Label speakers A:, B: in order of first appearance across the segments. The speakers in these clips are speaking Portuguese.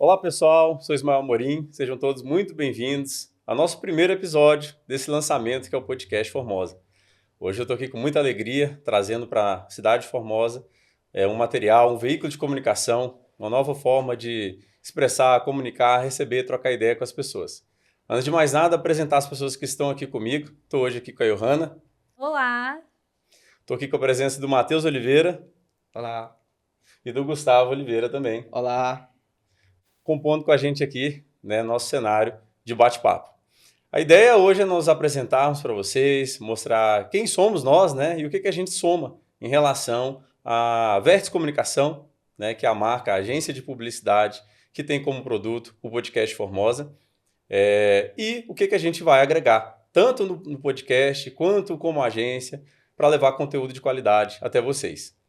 A: Olá pessoal, sou Ismael Amorim, sejam todos muito bem-vindos ao nosso primeiro episódio desse lançamento que é o Podcast Formosa. Hoje eu estou aqui com muita alegria, trazendo para a cidade de Formosa um material, um veículo de comunicação, uma nova forma de expressar, comunicar, receber, trocar ideia com as pessoas. Antes de mais nada, apresentar as pessoas que estão aqui comigo. Estou hoje aqui com a Johanna.
B: Olá!
A: Estou aqui com a presença do Matheus Oliveira.
C: Olá.
A: E do Gustavo Oliveira também.
C: Olá.
A: Compondo com a gente aqui, nosso cenário de bate-papo. A ideia hoje é nos apresentarmos para vocês, mostrar quem somos nós, e o que a gente soma em relação à Vértice Comunicação, que é a marca, a agência de publicidade que tem como produto o Podcast Formosa, e o que a gente vai agregar, tanto no podcast quanto como agência, para levar conteúdo de qualidade até vocês.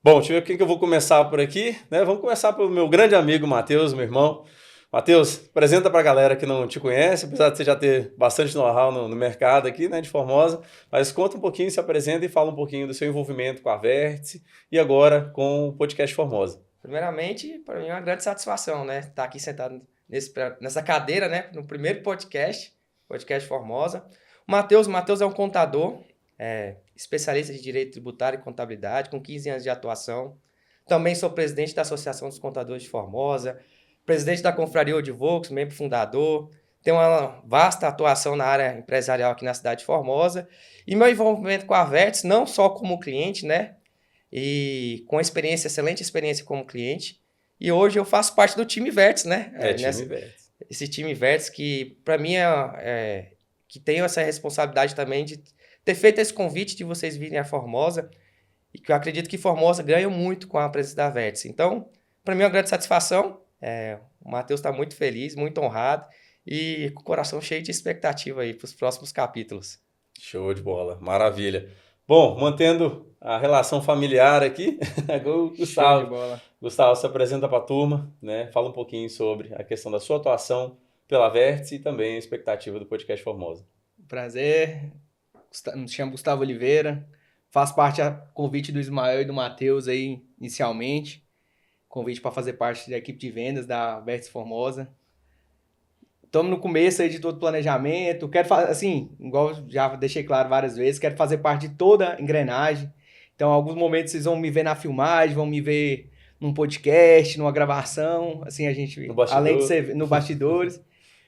A: Bom, deixa eu ver quem que eu vou começar por aqui, Vamos começar pelo meu grande amigo Matheus, meu irmão. Matheus, apresenta para a galera que não te conhece, apesar de você já ter bastante know-how no mercado aqui, de Formosa, mas conta um pouquinho, se apresenta e fala um pouquinho do seu envolvimento com a Vértice e agora com o Podcast Formosa.
C: Primeiramente, para mim é uma grande satisfação, estar aqui sentado nessa cadeira, no primeiro podcast Formosa. O Matheus é um contador, especialista de Direito Tributário e Contabilidade, com 15 anos de atuação. Também sou presidente da Associação dos Contadores de Formosa, presidente da Confraria Odivocos, membro fundador. Tenho uma vasta atuação na área empresarial aqui na cidade de Formosa. E meu envolvimento com a Vértice, não só como cliente, e com excelente experiência como cliente. E hoje eu faço parte do time Vértice,
A: time Vértice.
C: Esse time Vértice que, para mim, que tenho essa responsabilidade também de ter feito esse convite de vocês virem a Formosa, e que eu acredito que Formosa ganha muito com a presença da Vértice. Então, para mim é uma grande satisfação. O Matheus está muito feliz, muito honrado e com o coração cheio de expectativa aí para os próximos capítulos.
A: Show de bola, maravilha. Bom, mantendo a relação familiar aqui, o Gustavo.
C: Show de bola.
A: Gustavo, se apresenta para a turma, Fala um pouquinho sobre a questão da sua atuação pela Vértice e também a expectativa do Podcast Formosa.
D: Prazer. Me chamo Gustavo Oliveira, faço parte a convite do Ismael e do Matheus aí inicialmente, convite para fazer parte da equipe de vendas da Vértice Formosa. Estamos no começo aí de todo o planejamento, quero fazer, assim, igual já deixei claro várias vezes, quero fazer parte de toda a engrenagem. Então, em alguns momentos vocês vão me ver na filmagem, vão me ver num podcast, numa gravação, assim, a gente, além de ser no bastidores,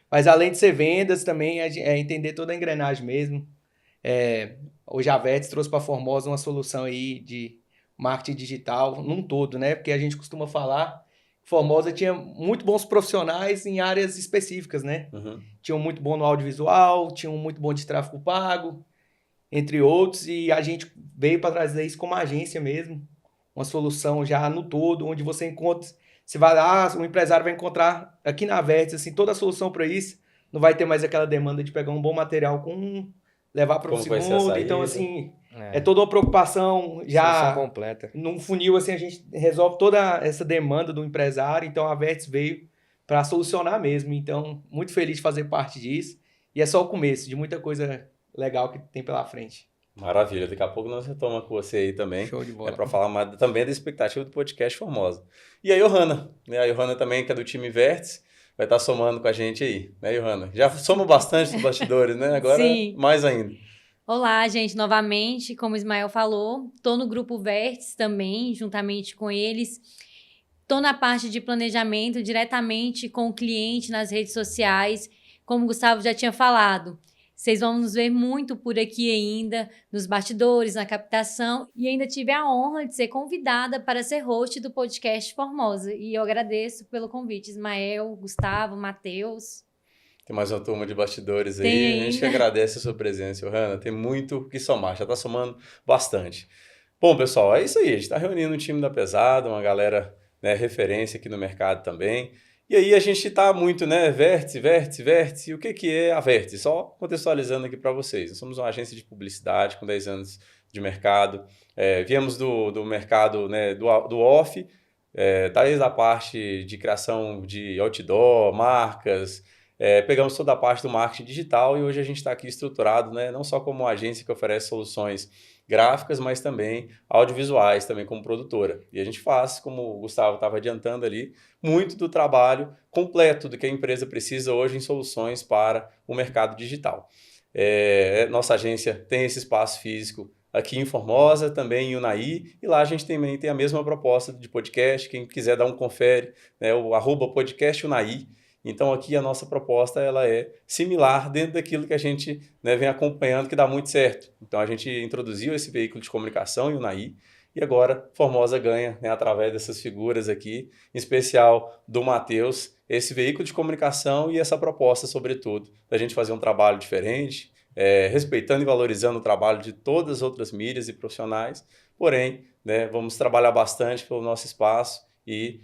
D: mas além de ser vendas também é entender toda a engrenagem mesmo. Hoje a Vértice trouxe para a Formosa uma solução aí de marketing digital num todo, Porque a gente costuma falar que Formosa tinha muito bons profissionais em áreas específicas,
A: Uhum.
D: Tinham muito bom no audiovisual, tinham muito bom de tráfego pago, entre outros, e a gente veio para trazer isso como agência mesmo, uma solução já no todo, onde você encontra, você vai lá, o empresário vai encontrar aqui na Vértice, assim, toda a solução para isso, não vai ter mais aquela demanda de pegar um bom material levar para o segundo, então assim, é toda uma preocupação já
C: solução completa.
D: Num funil, assim, a gente resolve toda essa demanda do empresário, então a Vértice veio para solucionar mesmo, então muito feliz de fazer parte disso, e é só o começo de muita coisa legal que tem pela frente.
A: Maravilha, daqui a pouco nós retomamos com você aí também.
D: Show de bola.
A: Para falar mais também da expectativa do Podcast Formosa. E a Johanna, a Johanna também, que é do time Vértice, vai estar somando com a gente aí, Johanna? Já somos bastante nos bastidores, Agora,
B: Sim.
A: Mais ainda.
B: Olá, gente, novamente, como o Ismael falou, estou no grupo Vértice também, juntamente com eles. Estou na parte de planejamento, diretamente com o cliente nas redes sociais, como o Gustavo já tinha falado. Vocês vão nos ver muito por aqui ainda, nos bastidores, na captação. E ainda tive a honra de ser convidada para ser host do Podcast Formosa. E eu agradeço pelo convite, Ismael, Gustavo, Matheus.
A: Tem mais uma turma de bastidores aí. A gente que agradece a sua presença, Johanna. Tem muito que somar, já está somando bastante. Bom, pessoal, é isso aí. A gente está reunindo um time da Pesada, uma galera referência aqui no mercado também. E aí a gente está muito, Vértice. E o que é a Vértice? Só contextualizando aqui para vocês. Nós somos uma agência de publicidade com 10 anos de mercado. Viemos do mercado do off, desde a parte de criação de outdoor, marcas. Pegamos toda a parte do marketing digital e hoje a gente está aqui estruturado, não só como uma agência que oferece soluções gráficas, mas também audiovisuais, também como produtora. E a gente faz, como o Gustavo estava adiantando ali, muito do trabalho completo do que a empresa precisa hoje em soluções para o mercado digital. Nossa agência tem esse espaço físico aqui em Formosa, também em Unai, e lá a gente também tem a mesma proposta de podcast. Quem quiser dar um confere, né, o @podcastunai. Então aqui a nossa proposta ela é similar dentro daquilo que a gente, né, vem acompanhando, que dá muito certo. Então a gente introduziu esse veículo de comunicação em Unai, e agora Formosa ganha, né, através dessas figuras aqui, em especial do Matheus, esse veículo de comunicação e essa proposta, sobretudo, da gente fazer um trabalho diferente, respeitando e valorizando o trabalho de todas as outras mídias e profissionais, porém, né, vamos trabalhar bastante pelo nosso espaço e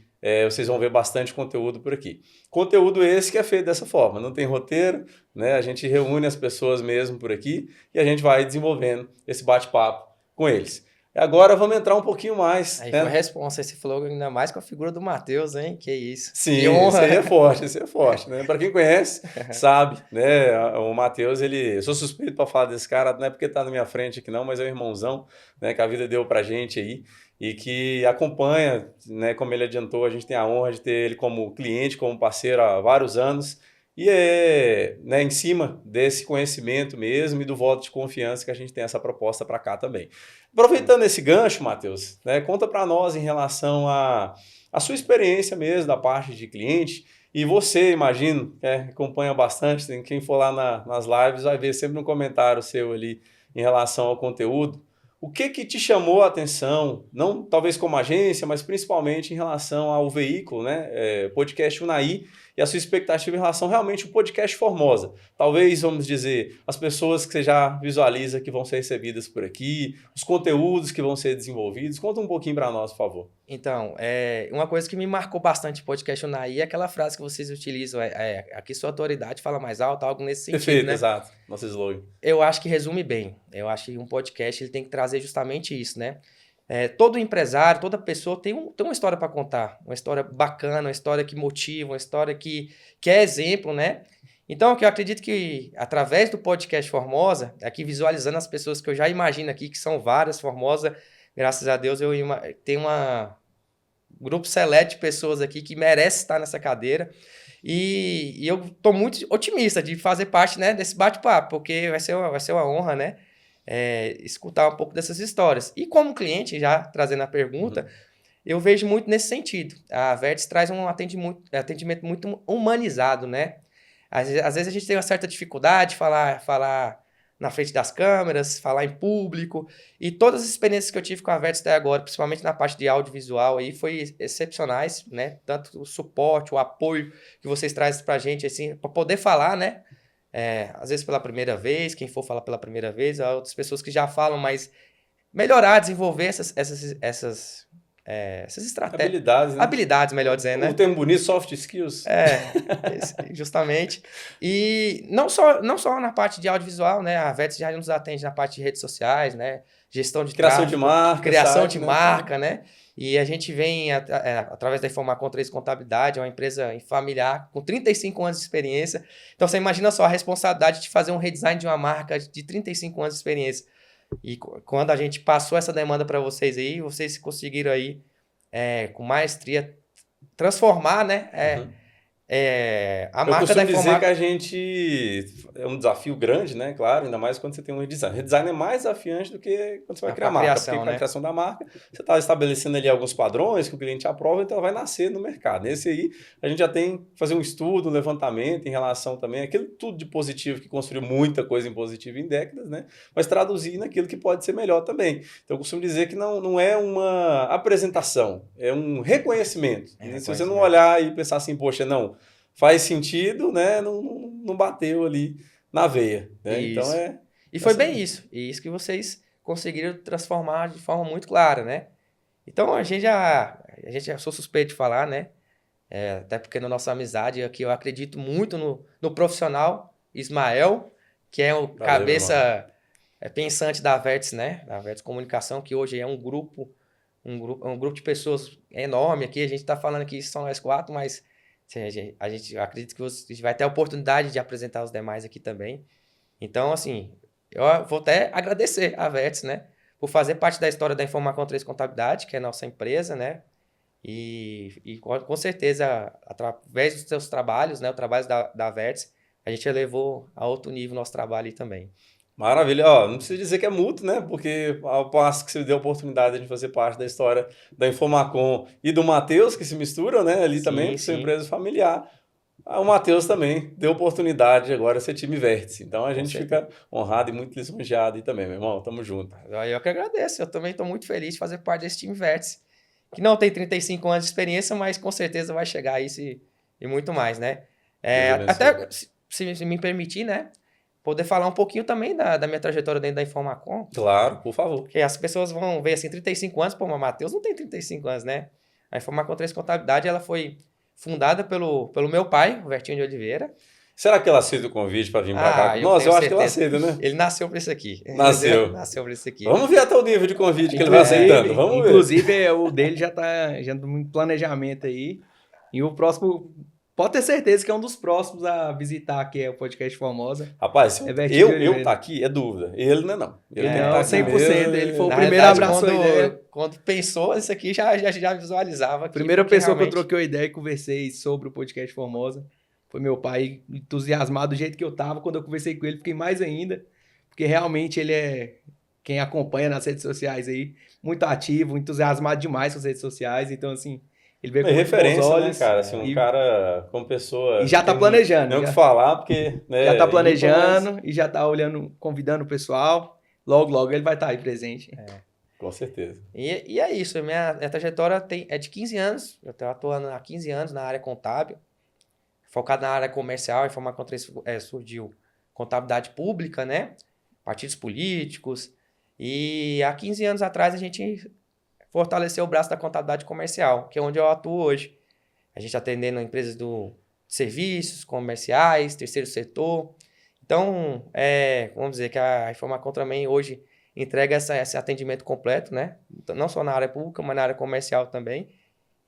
A: vocês vão ver bastante conteúdo por aqui. Conteúdo esse que é feito dessa forma, não tem roteiro, né, a gente reúne as pessoas mesmo por aqui e a gente vai desenvolvendo esse bate-papo com eles. Agora vamos entrar um pouquinho mais.
C: Aí
A: né?
C: foi a responsa, esse falou ainda mais com a figura do Matheus, hein? Que isso.
A: Sim,
C: Que honra.
A: esse é forte, né? Para quem conhece, sabe, né? O Matheus, eu sou suspeito para falar desse cara, não é porque tá na minha frente aqui não, mas é um irmãozão, né, que a vida deu pra gente aí e que acompanha, né, como ele adiantou, a gente tem a honra de ter ele como cliente, como parceiro há vários anos. E né, em cima desse conhecimento mesmo e do voto de confiança que a gente tem essa proposta para cá também. Aproveitando esse gancho, Matheus, né, conta para nós em relação à sua experiência mesmo da parte de cliente. E você, imagino, acompanha bastante, quem for lá nas lives vai ver sempre um comentário seu ali em relação ao conteúdo. O que te chamou a atenção, não talvez como agência, mas principalmente em relação ao veículo, né, Podcast Unai, e a sua expectativa em relação realmente ao podcast Formosa? Talvez, vamos dizer, as pessoas que você já visualiza que vão ser recebidas por aqui, os conteúdos que vão ser desenvolvidos. Conta um pouquinho para nós, por favor.
C: Então, uma coisa que me marcou bastante o podcast Unai é aquela frase que vocês utilizam, aqui sua autoridade fala mais alto, algo nesse sentido,
A: Perfeito,
C: né?
A: exato, nosso slogan.
C: Eu acho que resume bem. Eu acho que um podcast ele tem que trazer justamente isso, né? Todo empresário, toda pessoa tem uma história para contar, uma história bacana, uma história que motiva, uma história que é exemplo, né? Então, eu acredito que através do podcast Formosa, aqui visualizando as pessoas que eu já imagino aqui, que são várias, Formosa, graças a Deus, eu tenho um grupo seleto de pessoas aqui que merece estar nessa cadeira. E eu estou muito otimista de fazer parte, né, desse bate-papo, porque vai ser uma honra, né? Escutar um pouco dessas histórias. E como cliente, já trazendo a pergunta, eu vejo muito nesse sentido. A Vértice traz um atendimento muito humanizado, né? Às vezes a gente tem uma certa dificuldade de falar na frente das câmeras, falar em público, e todas as experiências que eu tive com a Vértice até agora, principalmente na parte de audiovisual, aí, foi excepcionais, né? Tanto o suporte, o apoio que vocês trazem pra gente, assim, para poder falar, né? Às vezes pela primeira vez, quem for falar pela primeira vez, há outras pessoas que já falam, mas melhorar, desenvolver essas estratégias.
A: Habilidades, né?
C: Habilidades, melhor dizendo, né?
A: O termo bonito, soft skills.
C: Justamente. E não só na parte de audiovisual, né? A Vértice já nos atende na parte de redes sociais, né? Gestão de
A: Criação
C: tráfego,
A: de marca.
C: criação
A: site,
C: de
A: né?
C: marca, né? E a gente vem, através da Informacom 3 Contabilidade, é uma empresa familiar com 35 anos de experiência. Então, você imagina só a responsabilidade de fazer um redesign de uma marca de 35 anos de experiência. E quando a gente passou essa demanda para vocês aí, vocês conseguiram aí, com maestria, transformar, né? A marca da
A: Eu costumo dizer
C: Informacom.
A: que a gente... É um desafio grande, né? Claro, ainda mais quando você tem um redesign. Redesign é mais desafiante do que quando você vai criar a marca.
C: Criação,
A: Porque com a
C: né?
A: criação da marca, você está estabelecendo ali alguns padrões que o cliente aprova, então ela vai nascer no mercado. Nesse aí, a gente já tem que fazer um estudo, um levantamento em relação também àquilo tudo de positivo que construiu muita coisa em positivo em décadas, né? Mas traduzir naquilo que pode ser melhor também. Então, eu costumo dizer que não é uma apresentação, é um reconhecimento. Se você não olhar e pensar assim, poxa, não... faz sentido, né? Não bateu ali na veia. Né?
C: Isso.
A: Então
C: E foi bem isso. E isso que vocês conseguiram transformar de forma muito clara, né? Então, a gente já sou suspeito de falar, né? Até porque na nossa amizade aqui eu acredito muito no profissional Ismael, que é o cabeça pensante da Vértice, né? Da Vértice Comunicação, que hoje é um grupo de pessoas enorme aqui. A gente está falando aqui são nós 4, mas a gente acredita que você vai ter a oportunidade de apresentar os demais aqui também. Então, assim, eu vou até agradecer a Vértice, né? por fazer parte da história da Informacom 3 Contabilidade, que é a nossa empresa, né? E com certeza, através dos seus trabalhos, né? O trabalho da Vértice, a gente elevou a outro nível o nosso trabalho aí também.
A: Maravilha. Ó, não precisa dizer que é mútuo, né? Porque ao passo que você deu a oportunidade de fazer parte da história da Informacom e do Matheus, que se misturam, né? Ali
C: Sim,
A: também, sua
C: sim.
A: empresa familiar. O Matheus também deu oportunidade agora de ser time Vértice. Então a
C: Com
A: gente
C: certeza.
A: fica honrado e muito lisonjeado aí também, meu irmão. Tamo junto.
C: Eu que agradeço. Eu também estou muito feliz de fazer parte desse time Vértice, que não tem 35 anos de experiência, mas com certeza vai chegar a isso e muito mais, né?
A: Deus abençoe.
C: Até, se me permitir, né? Poder falar um pouquinho também da minha trajetória dentro da Informacom,
A: Claro, por favor.
C: porque as pessoas vão ver assim, 35 anos, pô, mas Matheus não tem 35 anos, né? A Informacom 3 Contabilidade, ela foi fundada pelo meu pai, o Vertinho de Oliveira.
A: Será que ele aceita o convite para vir para cá?
C: eu
A: Nossa,
C: tenho
A: eu acho que ele
C: certeza.
A: aceita, né?
C: Ele nasceu para isso aqui.
A: Nasceu.
C: Entendeu? Nasceu para isso aqui.
A: Vamos ver até o nível de convite que ele vai aceitando. Vamos ver.
D: Inclusive, o dele já tá em planejamento aí. E o próximo, pode ter certeza que é um dos próximos a visitar aqui é o Podcast Formosa.
A: Rapaz, se
D: É Vertinho de
A: eu
D: Oliveira.
A: tá aqui, é dúvida. Ele não é não. Ele
C: É,
A: tem que
D: não,
A: tá aqui
D: 100%.
A: mesmo.
D: Ele foi o
C: Na
D: primeiro
C: realidade,
D: abraçou a ideia.
C: quando pensou isso aqui, já visualizava aqui.
D: Primeira
C: porque
D: pessoa que eu
C: realmente-
D: troquei uma ideia e conversei sobre o Podcast Formosa foi meu pai, entusiasmado do jeito que eu tava. Quando eu conversei com ele, fiquei mais ainda, porque realmente ele é, quem acompanha nas redes sociais aí, muito ativo, entusiasmado demais com as redes sociais. Então, assim, ele veio
A: É
D: com muito bons
A: referência, né,
D: olhos.
A: cara? Assim, um
D: e,
A: cara como pessoa...
D: e já tá
A: tem
D: planejando.
A: Não o
D: Já,
A: que falar, porque... Né,
D: já tá
A: ímpar,
D: planejando e já tá olhando, convidando o pessoal. Logo, logo ele vai estar aí presente.
A: mas- Com certeza.
C: E é isso, minha trajetória é de 15 anos, eu tô atuando há 15 anos na área contábil, focado na área comercial, a Informacom 3 surgiu contabilidade pública, né? Partidos políticos, e há 15 anos atrás a gente fortaleceu o braço da contabilidade comercial, que é onde eu atuo hoje. A gente atendendo empresas de serviços, comerciais, terceiro setor. Então, vamos dizer que a Informacom também hoje entrega esse atendimento completo, né? Não só na área pública, mas na área comercial também.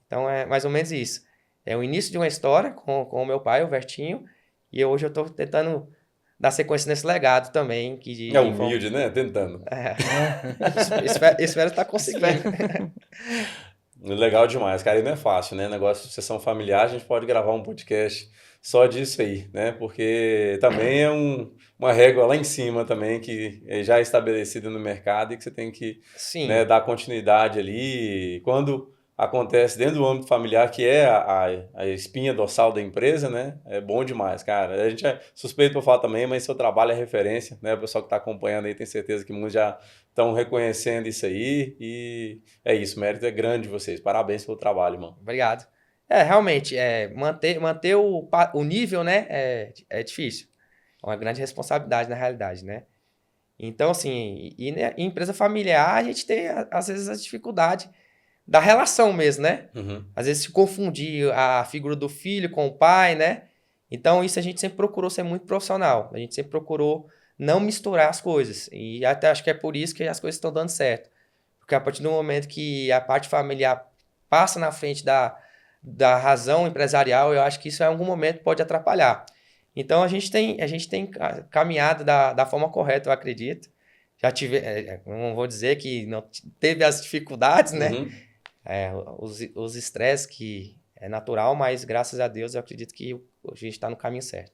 C: Então, é mais ou menos isso. É o início de uma história com o meu pai, o Vertinho, e hoje eu estou tentando dar sequência nesse legado também.
A: É humilde, né? Tentando.
C: Espero estar conseguindo.
A: Legal demais, cara. E não é fácil, né? Negócio de sucessão familiar, a gente pode gravar um podcast só disso aí, né? Porque também é uma régua lá em cima também, que já é estabelecida no mercado e que você tem que
C: Sim.
A: né, dar continuidade ali. Quando acontece dentro do âmbito familiar, que é a espinha dorsal da empresa, né? É bom demais, cara. A gente é suspeito por falar também, mas seu trabalho é referência, né? O pessoal que está acompanhando aí tem certeza que muitos já estão reconhecendo isso aí e é isso, o mérito é grande de vocês. Parabéns pelo trabalho, irmão.
C: Obrigado. Realmente, manter o nível, né, é difícil. É uma grande responsabilidade, na realidade, né? Então, assim, né, em empresa familiar, a gente tem, às vezes, a dificuldade da relação mesmo, né?
A: Uhum.
C: Às vezes se confundir a figura do filho com o pai, né? Então, isso a gente sempre procurou ser muito profissional. A gente sempre procurou não misturar as coisas. E até acho que é por isso que as coisas estão dando certo. Porque a partir do momento que a parte familiar passa na frente da razão empresarial, eu acho que isso em algum momento pode atrapalhar. Então, a gente tem caminhado da forma correta, eu acredito. Já tive, não vou dizer que não teve as dificuldades, né?
A: Uhum.
C: Os estresses que é natural, mas graças a Deus eu acredito que a gente está no caminho certo.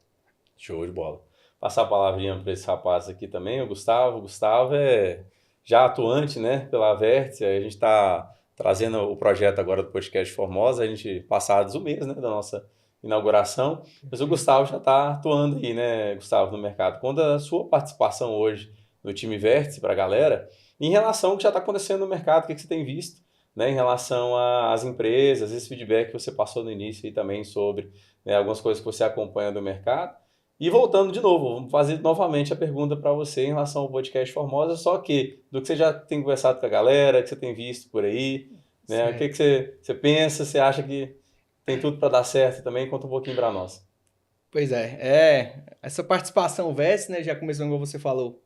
A: Show de bola. Passar a palavrinha para esse rapaz aqui também, o Gustavo. O Gustavo é já atuante, né, pela Vértice. A gente está trazendo o projeto agora do Podcast Formosa, a gente passados o mês, né, da nossa inauguração, mas o Gustavo já está atuando aí, né, Gustavo, no mercado. Conta a sua participação hoje no time Vértice para a galera, em relação ao que já está acontecendo no mercado, o que você tem visto, né, em relação às empresas, esse feedback que você passou no início aí também sobre, né, algumas coisas que você acompanha do mercado. E voltando de novo, vamos fazer novamente a pergunta para você em relação ao Podcast Formosa, só que do que você já tem conversado com a galera, que você tem visto por aí, né, o que você pensa, você acha que tem tudo para dar certo também? Conta um pouquinho para nós.
D: Pois essa participação Vértice, né, já começou, como você falou,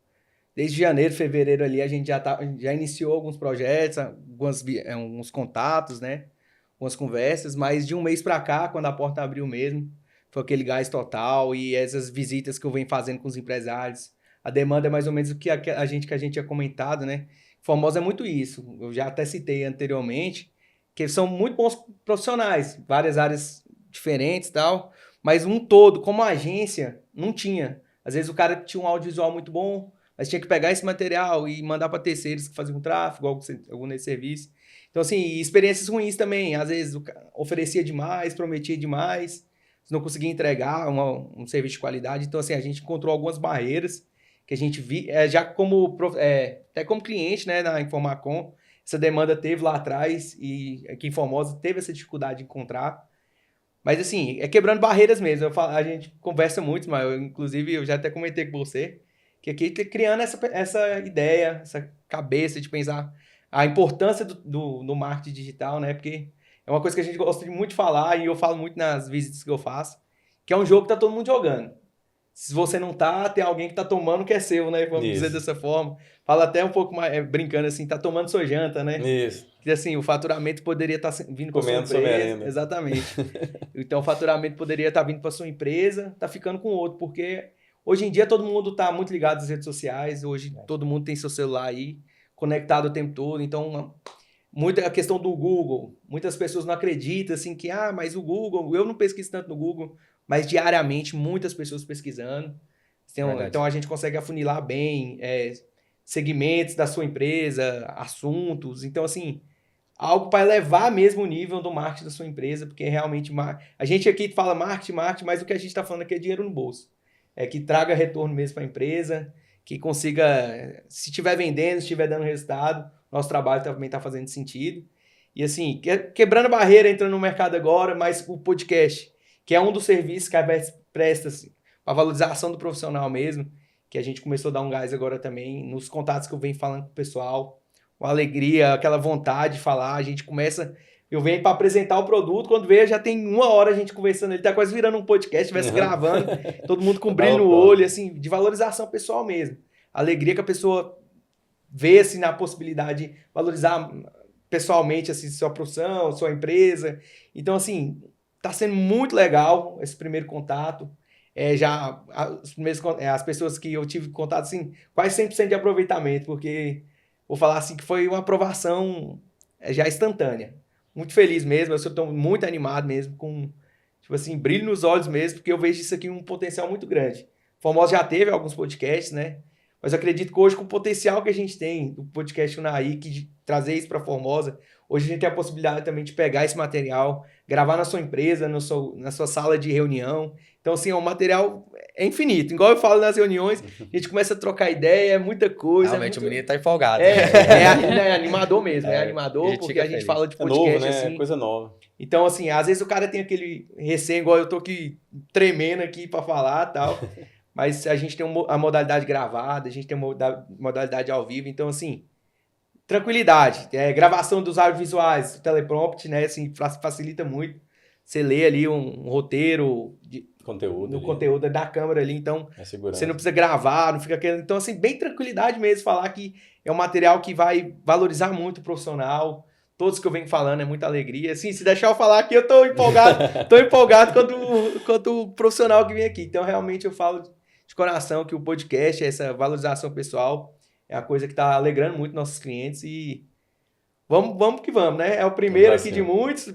D: desde janeiro, fevereiro ali, a gente já iniciou alguns projetos, alguns contatos, né, algumas conversas, mas de um mês para cá, quando a porta abriu mesmo, foi aquele gás total e essas visitas que eu venho fazendo com os empresários, a demanda é mais ou menos o que a gente tinha comentado, né, Formosa é muito isso. Eu já até citei anteriormente, que eles são muito bons profissionais, várias áreas diferentes e tal, mas um todo, como agência, não tinha. Às vezes o cara tinha um audiovisual muito bom, mas tinha que pegar esse material e mandar para terceiros que faziam tráfego, algum nesse serviço. Então, assim, experiências ruins também. Às vezes o cara oferecia demais, prometia demais, não conseguia entregar um serviço de qualidade. Então, assim, a gente encontrou algumas barreiras que a gente já até como cliente, né, na Informacom, essa demanda teve lá atrás e aqui em Formosa teve essa dificuldade de encontrar. Mas assim, é quebrando barreiras mesmo. A gente conversa muito, mas inclusive eu já até comentei com você, que aqui tá criando essa ideia, essa cabeça de pensar a importância do marketing digital, né? Porque é uma coisa que a gente gosta de muito falar e eu falo muito nas visitas que eu faço, que é um jogo que tá todo mundo jogando. Se você não tá, tem alguém que tá tomando que é seu, né? Vamos dizer dessa forma. Fala até um pouco mais, brincando assim, tá tomando sua janta, né?
A: Isso.
D: Que assim, o faturamento poderia estar vindo para sua
A: Comendo sua
D: empresa.
A: merenda.
D: Exatamente. Então o faturamento poderia estar vindo para sua empresa, tá ficando com outro, porque hoje em dia todo mundo tá muito ligado às redes sociais, hoje todo mundo tem seu celular aí, conectado o tempo todo, então muita a questão do Google, muitas pessoas não acreditam assim que, mas o Google, eu não pesquiso tanto no Google, mas diariamente muitas pessoas pesquisando. Então a gente consegue afunilar bem segmentos da sua empresa, assuntos. Então, assim, algo para elevar mesmo o nível do marketing da sua empresa, porque realmente a gente aqui fala marketing, mas o que a gente está falando aqui é dinheiro no bolso. É que traga retorno mesmo para a empresa, que consiga, se estiver vendendo, se estiver dando resultado, nosso trabalho também está fazendo sentido. E assim, quebrando barreira, entrando no mercado agora, mas o podcast, que é um dos serviços que a Verts presta assim, para valorização do profissional mesmo, que a gente começou a dar um gás agora também, nos contatos que eu venho falando com o pessoal, uma alegria, aquela vontade de falar, a gente começa, eu venho para apresentar o produto, quando veio já tem 1 hora a gente conversando, ele tá quase virando um podcast, estivesse gravando, todo mundo com brilho no olho, assim, de valorização pessoal mesmo. A alegria que a pessoa vê, assim, na possibilidade de valorizar pessoalmente, assim, sua profissão, sua empresa. Então, assim, tá sendo muito legal esse primeiro contato. As pessoas que eu tive contato, assim, quase 100% de aproveitamento, porque vou falar assim que foi uma aprovação já instantânea. Muito feliz mesmo, eu estou muito animado mesmo, com, tipo assim, brilho nos olhos mesmo, porque eu vejo isso aqui um potencial muito grande. Formosa já teve alguns podcasts, né? Mas eu acredito que hoje, com o potencial que a gente tem do podcast Unaí, de trazer isso para Formosa, hoje a gente tem a possibilidade também de pegar esse material, gravar na sua empresa, na sua sala de reunião. Então, assim, o material é infinito. Igual eu falo nas reuniões, a gente começa a trocar ideia, é muita coisa.
C: Realmente, o menino tá empolgado.
D: É animador mesmo, é animador, porque a gente fala de podcast
A: novo, né?
D: assim.
A: É coisa nova.
D: Então, assim, às vezes o cara tem aquele receio, igual eu tô aqui tremendo aqui para falar e tal, mas a gente tem a modalidade gravada, a gente tem a modalidade ao vivo, então, assim, tranquilidade. Gravação dos audiovisuais, o teleprompt, né, assim, facilita muito. Você lê ali um roteiro conteúdo da câmera ali, então você não precisa gravar, não fica querendo. Então, assim, bem tranquilidade mesmo, falar que é um material que vai valorizar muito o profissional. Todos que eu venho falando é muita alegria. Assim, se deixar eu falar aqui, eu tô empolgado quanto o profissional que vem aqui. Então, realmente, eu falo de coração que o podcast, essa valorização pessoal, é a coisa que está alegrando muito nossos clientes e vamos que vamos, né? É o primeiro aqui de muitos.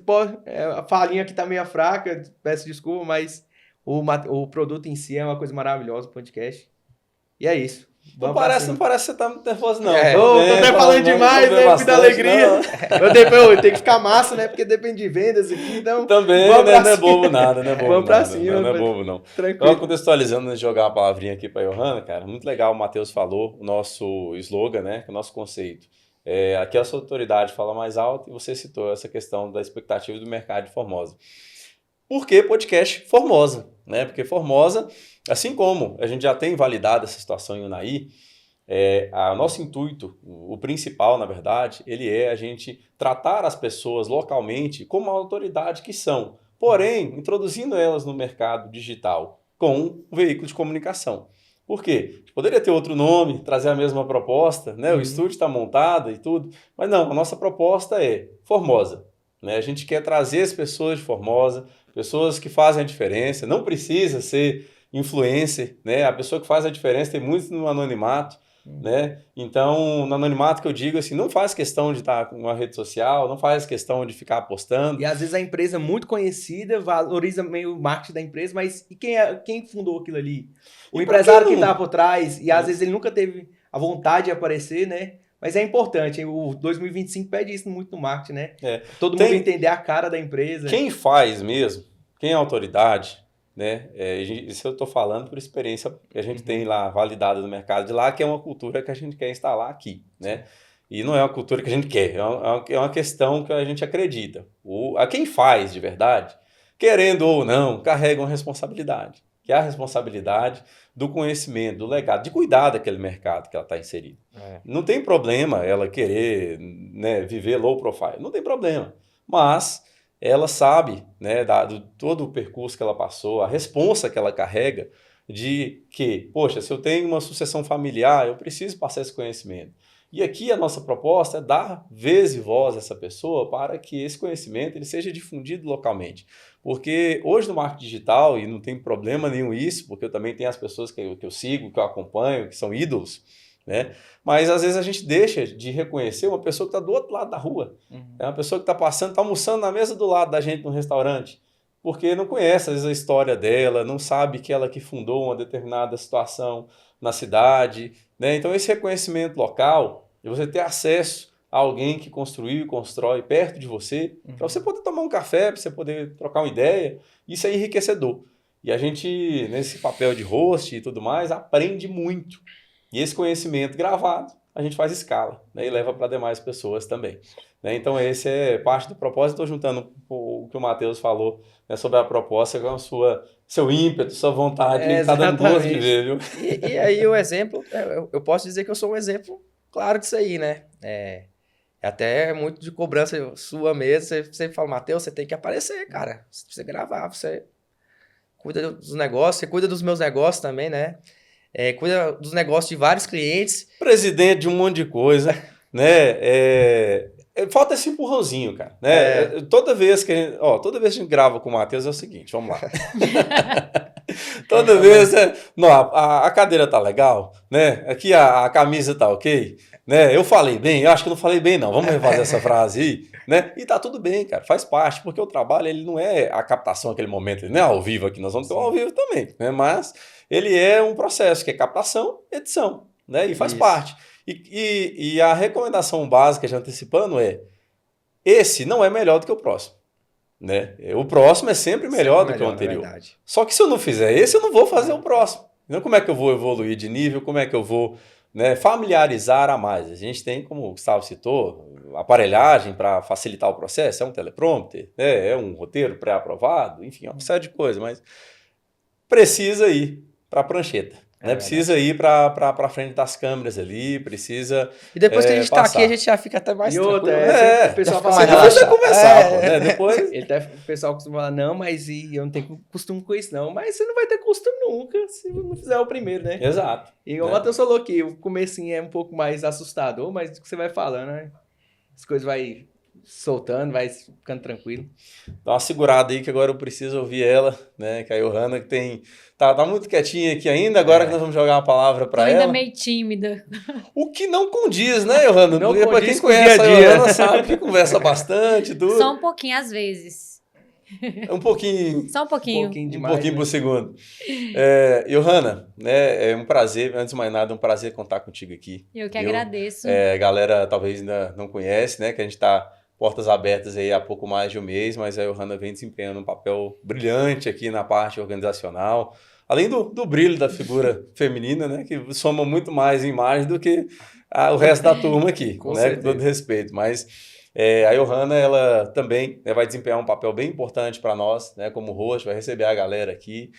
D: A falinha aqui tá meio fraca, peço desculpa, mas o produto em si é uma coisa maravilhosa, o podcast. E é isso.
A: Não parece que você tá muito nervoso, não.
D: Tô até falando demais, né? Muita alegria. Eu tenho que ficar massa, né? Porque depende de vendas aqui, então...
A: Também, não é bobo nada, né?
D: Vamos pra cima.
A: Não é bobo, não.
D: Tranquilo.
A: Então, contextualizando, antes de jogar uma palavrinha aqui pra Johanna, cara, muito legal, o Matheus falou, o nosso slogan, né? O nosso conceito. Aqui a sua autoridade fala mais alto e você citou essa questão da expectativa do mercado de Formosa. Por que podcast Formosa? Né? Porque Formosa, assim como a gente já tem validado essa situação em Unaí, nosso intuito, o principal, na verdade, ele é a gente tratar as pessoas localmente como a autoridade que são, porém, introduzindo elas no mercado digital com um veículo de comunicação. Por quê? Poderia ter outro nome, trazer a mesma proposta, né? O estúdio está montado e tudo, mas não, a nossa proposta é Formosa. Né? A gente quer trazer as pessoas de Formosa, pessoas que fazem a diferença, não precisa ser influencer, né? A pessoa que faz a diferença tem muito no anonimato, né? Então, no anonimato que eu digo, assim, não faz questão de estar com uma rede social, não faz questão de ficar postando.
D: E às vezes a empresa é muito conhecida, valoriza meio o marketing da empresa, mas e quem fundou aquilo ali? O
A: E pra
D: empresário
A: quem
D: que
A: não-
D: tá por trás, e às vezes ele nunca teve a vontade de aparecer, né? Mas é importante, o 2025 pede isso muito no marketing, né?
A: É.
D: Todo
A: Tem-
D: mundo entender a cara da empresa.
A: Quem faz mesmo, quem é autoridade, né? Isso eu estou falando por experiência que a gente tem lá validada no mercado de lá, que é uma cultura que a gente quer instalar aqui, né? E não é uma cultura que a gente quer, é uma questão que a gente acredita. A quem faz de verdade, querendo ou não, carrega uma responsabilidade, que é a responsabilidade do conhecimento, do legado, de cuidar daquele mercado que ela está inserida. Não tem problema ela querer, né, viver low profile, não tem problema, mas ela sabe, né, dado todo o percurso que ela passou, a responsa que ela carrega de que, poxa, se eu tenho uma sucessão familiar, eu preciso passar esse conhecimento. E aqui a nossa proposta é dar vez e voz a essa pessoa para que esse conhecimento ele seja difundido localmente. Porque hoje no marketing digital, e não tem problema nenhum isso, porque eu também tenho as pessoas que eu sigo, que eu acompanho, que são ídolos, né? Mas às vezes a gente deixa de reconhecer uma pessoa que está do outro lado da rua. É uma pessoa que está passando, está almoçando na mesa do lado da gente no restaurante, porque não conhece às vezes a história dela, não sabe que ela que fundou uma determinada situação na cidade, né? Então esse reconhecimento local, de você ter acesso a alguém que construiu e constrói perto de você, para você poder tomar um café, para você poder trocar uma ideia, isso é enriquecedor. E a gente, nesse papel de host e tudo mais, aprende muito. E esse conhecimento gravado, a gente faz escala, né, e leva para demais pessoas também. Né? Então, esse é parte do propósito. Estou juntando o que o Matheus falou, né, sobre a proposta com seu ímpeto, sua vontade, que está dando gosto de ver, viu?
C: E aí o exemplo, eu posso dizer que eu sou um exemplo claro disso aí, né? É até muito de cobrança sua mesmo. Você sempre fala, Matheus, você tem que aparecer, cara. Você gravar, você cuida dos negócios, você cuida dos meus negócios também, né? Cuida dos negócios de vários clientes.
A: Presidente de um monte de coisa, né? Falta esse empurrãozinho, cara. Né? Toda vez que a gente grava com o Matheus é o seguinte, vamos lá. Toda vez, não, a cadeira tá legal, né? Aqui a camisa tá ok, né? Eu falei bem, eu acho que não falei bem não, vamos refazer essa frase aí, né? E tá tudo bem, cara, faz parte, porque o trabalho ele não é a captação naquele momento, ele não é ao vivo aqui, nós vamos ter um ao vivo também, né? Mas ele é um processo que é captação, edição, né? E faz parte. E a recomendação básica, já antecipando, esse não é melhor do que o próximo. Né? O próximo é sempre melhor do que o anterior. Só que se eu não fizer esse, eu não vou fazer o próximo. Então, como é que eu vou evoluir de nível? Como é que eu vou, né, familiarizar a mais? A gente tem, como o Gustavo citou, aparelhagem para facilitar o processo, é um teleprompter, né? É um roteiro pré-aprovado, enfim, é uma série de coisas, mas precisa ir para a prancheta. Né? Precisa ir para frente das câmeras ali, precisa.
C: E depois que a gente
A: passar.
C: tá aqui, a gente já fica até mais tranquilo.
D: O pessoal fala
C: mais
A: depois
C: relaxado.
A: vai conversar, pô, né? Depois.
D: O pessoal costuma falar, não, mas eu não tenho costume com isso, não. Mas você não vai ter costume nunca se não fizer o primeiro, né?
A: Exato.
D: E o Matheus falou que o comecinho é um pouco mais assustador, mas o que você vai falando, né? As coisas vai soltando, vai ficando tranquilo.
A: Dá uma segurada aí que agora eu preciso ouvir ela, né? Que a Johanna que tá muito quietinha aqui ainda, agora que nós vamos jogar uma palavra para ela.
B: Ainda meio tímida.
A: O que não condiz, né, Johanna?
D: Não
A: Porque para quem
D: condiz com
A: conhece
D: o
A: a
D: dia a dia.
A: Johanna sabe que conversa bastante, tudo.
B: Só um pouquinho às vezes.
A: Um pouquinho.
B: Só um pouquinho.
D: Demais,
A: Um pouquinho
D: né?
A: por segundo. Johanna, né, é um prazer, antes de mais nada, é um prazer contar contigo aqui.
B: Eu que agradeço.
A: A galera talvez ainda não conhece, né, que a gente está portas abertas aí há pouco mais de um mês, mas a Johanna vem desempenhando um papel brilhante aqui na parte organizacional, além do brilho da figura feminina, né, que soma muito mais em imagem do que o resto da turma aqui,
D: Com
A: né,
D: certeza.
A: com todo respeito, mas a Johanna, ela também vai desempenhar um papel bem importante para nós, né, como host, vai receber a galera aqui,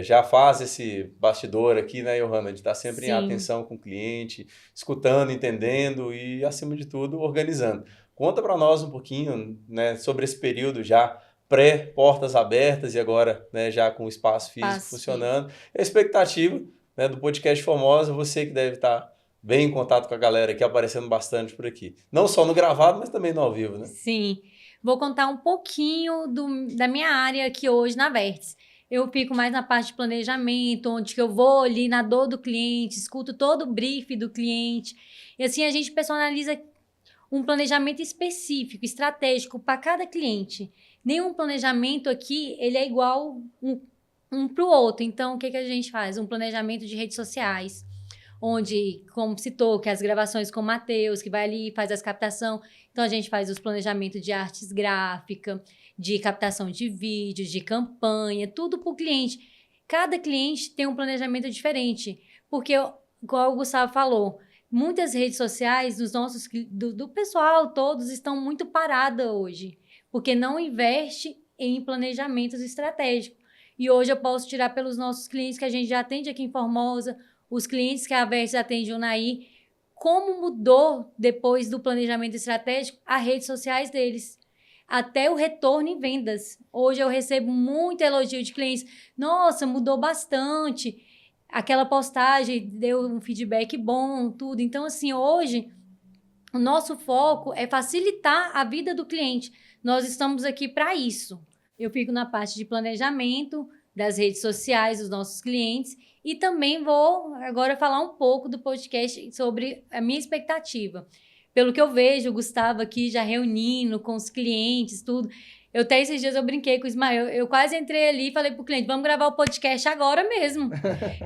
A: já faz esse bastidor aqui, né, Johanna, de estar sempre em
B: Sim.
A: atenção com o cliente, escutando, entendendo e, acima de tudo, organizando. Conta para nós um pouquinho, né, sobre esse período já pré-portas abertas e agora, né, já com o espaço físico funcionando. A expectativa, né, do podcast Formosa, você que deve estar bem em contato com a galera aqui, aparecendo bastante por aqui. Não só no gravado, mas também no ao vivo, né?
B: Sim. Vou contar um pouquinho da minha área aqui hoje na Vertis. eu fico mais na parte de planejamento, onde que eu vou ali na dor do cliente, escuto todo o brief do cliente. E assim a gente personaliza um planejamento específico, estratégico para cada cliente. Nenhum planejamento aqui, ele é igual um para o outro. Então, o que a gente faz? Um planejamento de redes sociais, onde, como citou, que as gravações com o Matheus, que vai ali e faz as captação. Então, a gente faz os planejamentos de artes gráficas, de captação de vídeos, de campanha, tudo para o cliente. Cada cliente tem um planejamento diferente, porque, igual o Gustavo falou, muitas redes sociais do pessoal, todos estão muito paradas hoje, porque não investe em planejamentos estratégicos. E hoje eu posso tirar pelos nossos clientes que a gente já atende aqui em Formosa, os clientes que a Versus atende o Unai, como mudou depois do planejamento estratégico as redes sociais deles. Até o retorno em vendas. Hoje eu recebo muito elogio de clientes. Nossa, mudou bastante. Aquela postagem deu um feedback bom, tudo. Então, assim, hoje, o nosso foco é facilitar a vida do cliente. Nós estamos aqui para isso. Eu fico na parte de planejamento das redes sociais dos nossos clientes e também vou agora falar um pouco do podcast sobre a minha expectativa. Pelo que eu vejo, o Gustavo aqui já reunindo com os clientes, tudo. Eu até esses dias eu brinquei com o Ismael. Eu quase entrei ali e falei pro cliente, vamos gravar o podcast agora mesmo.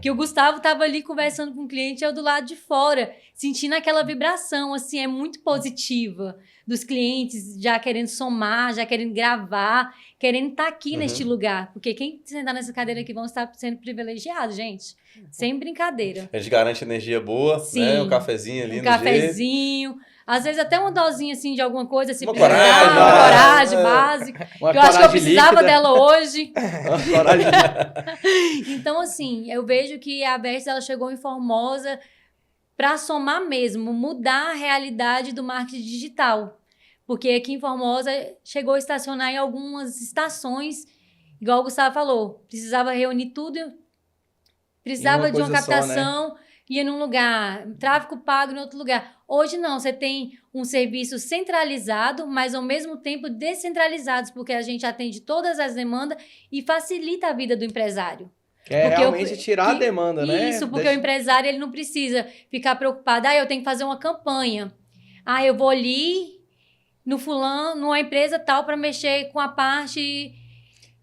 B: Que o Gustavo estava ali conversando com o cliente, eu do lado de fora, sentindo aquela vibração, assim, é muito positiva. Dos clientes já querendo somar, já querendo gravar, querendo estar aqui neste lugar. Porque quem sentar nessa cadeira aqui vão estar sendo privilegiados, gente. Sem brincadeira.
A: A gente garante energia boa,
B: Sim.
A: né? Um cafezinho ali
B: Um
A: no
B: cafezinho. Jeito. Às vezes até uma dosinha assim de alguma coisa, se
A: precisar,
B: uma coragem básica. Que eu acho que eu precisava líquida. Dela hoje. Uma coragem. Então, assim, eu vejo que a Versus, ela chegou em Formosa para somar mesmo, mudar a realidade do marketing digital. Porque aqui em Formosa chegou a estacionar em algumas estações, igual o Gustavo falou, precisava reunir tudo, precisava de uma captação, só, né? Ia num lugar, tráfego pago em outro lugar. Hoje não, você tem um serviço centralizado, mas ao mesmo tempo descentralizados, porque a gente atende todas as demandas e facilita a vida do empresário.
D: É realmente tirar a demanda, né?
B: Isso, porque o empresário ele não precisa ficar preocupado, eu tenho que fazer uma campanha. Eu vou ali no fulano, numa empresa tal, para mexer com a parte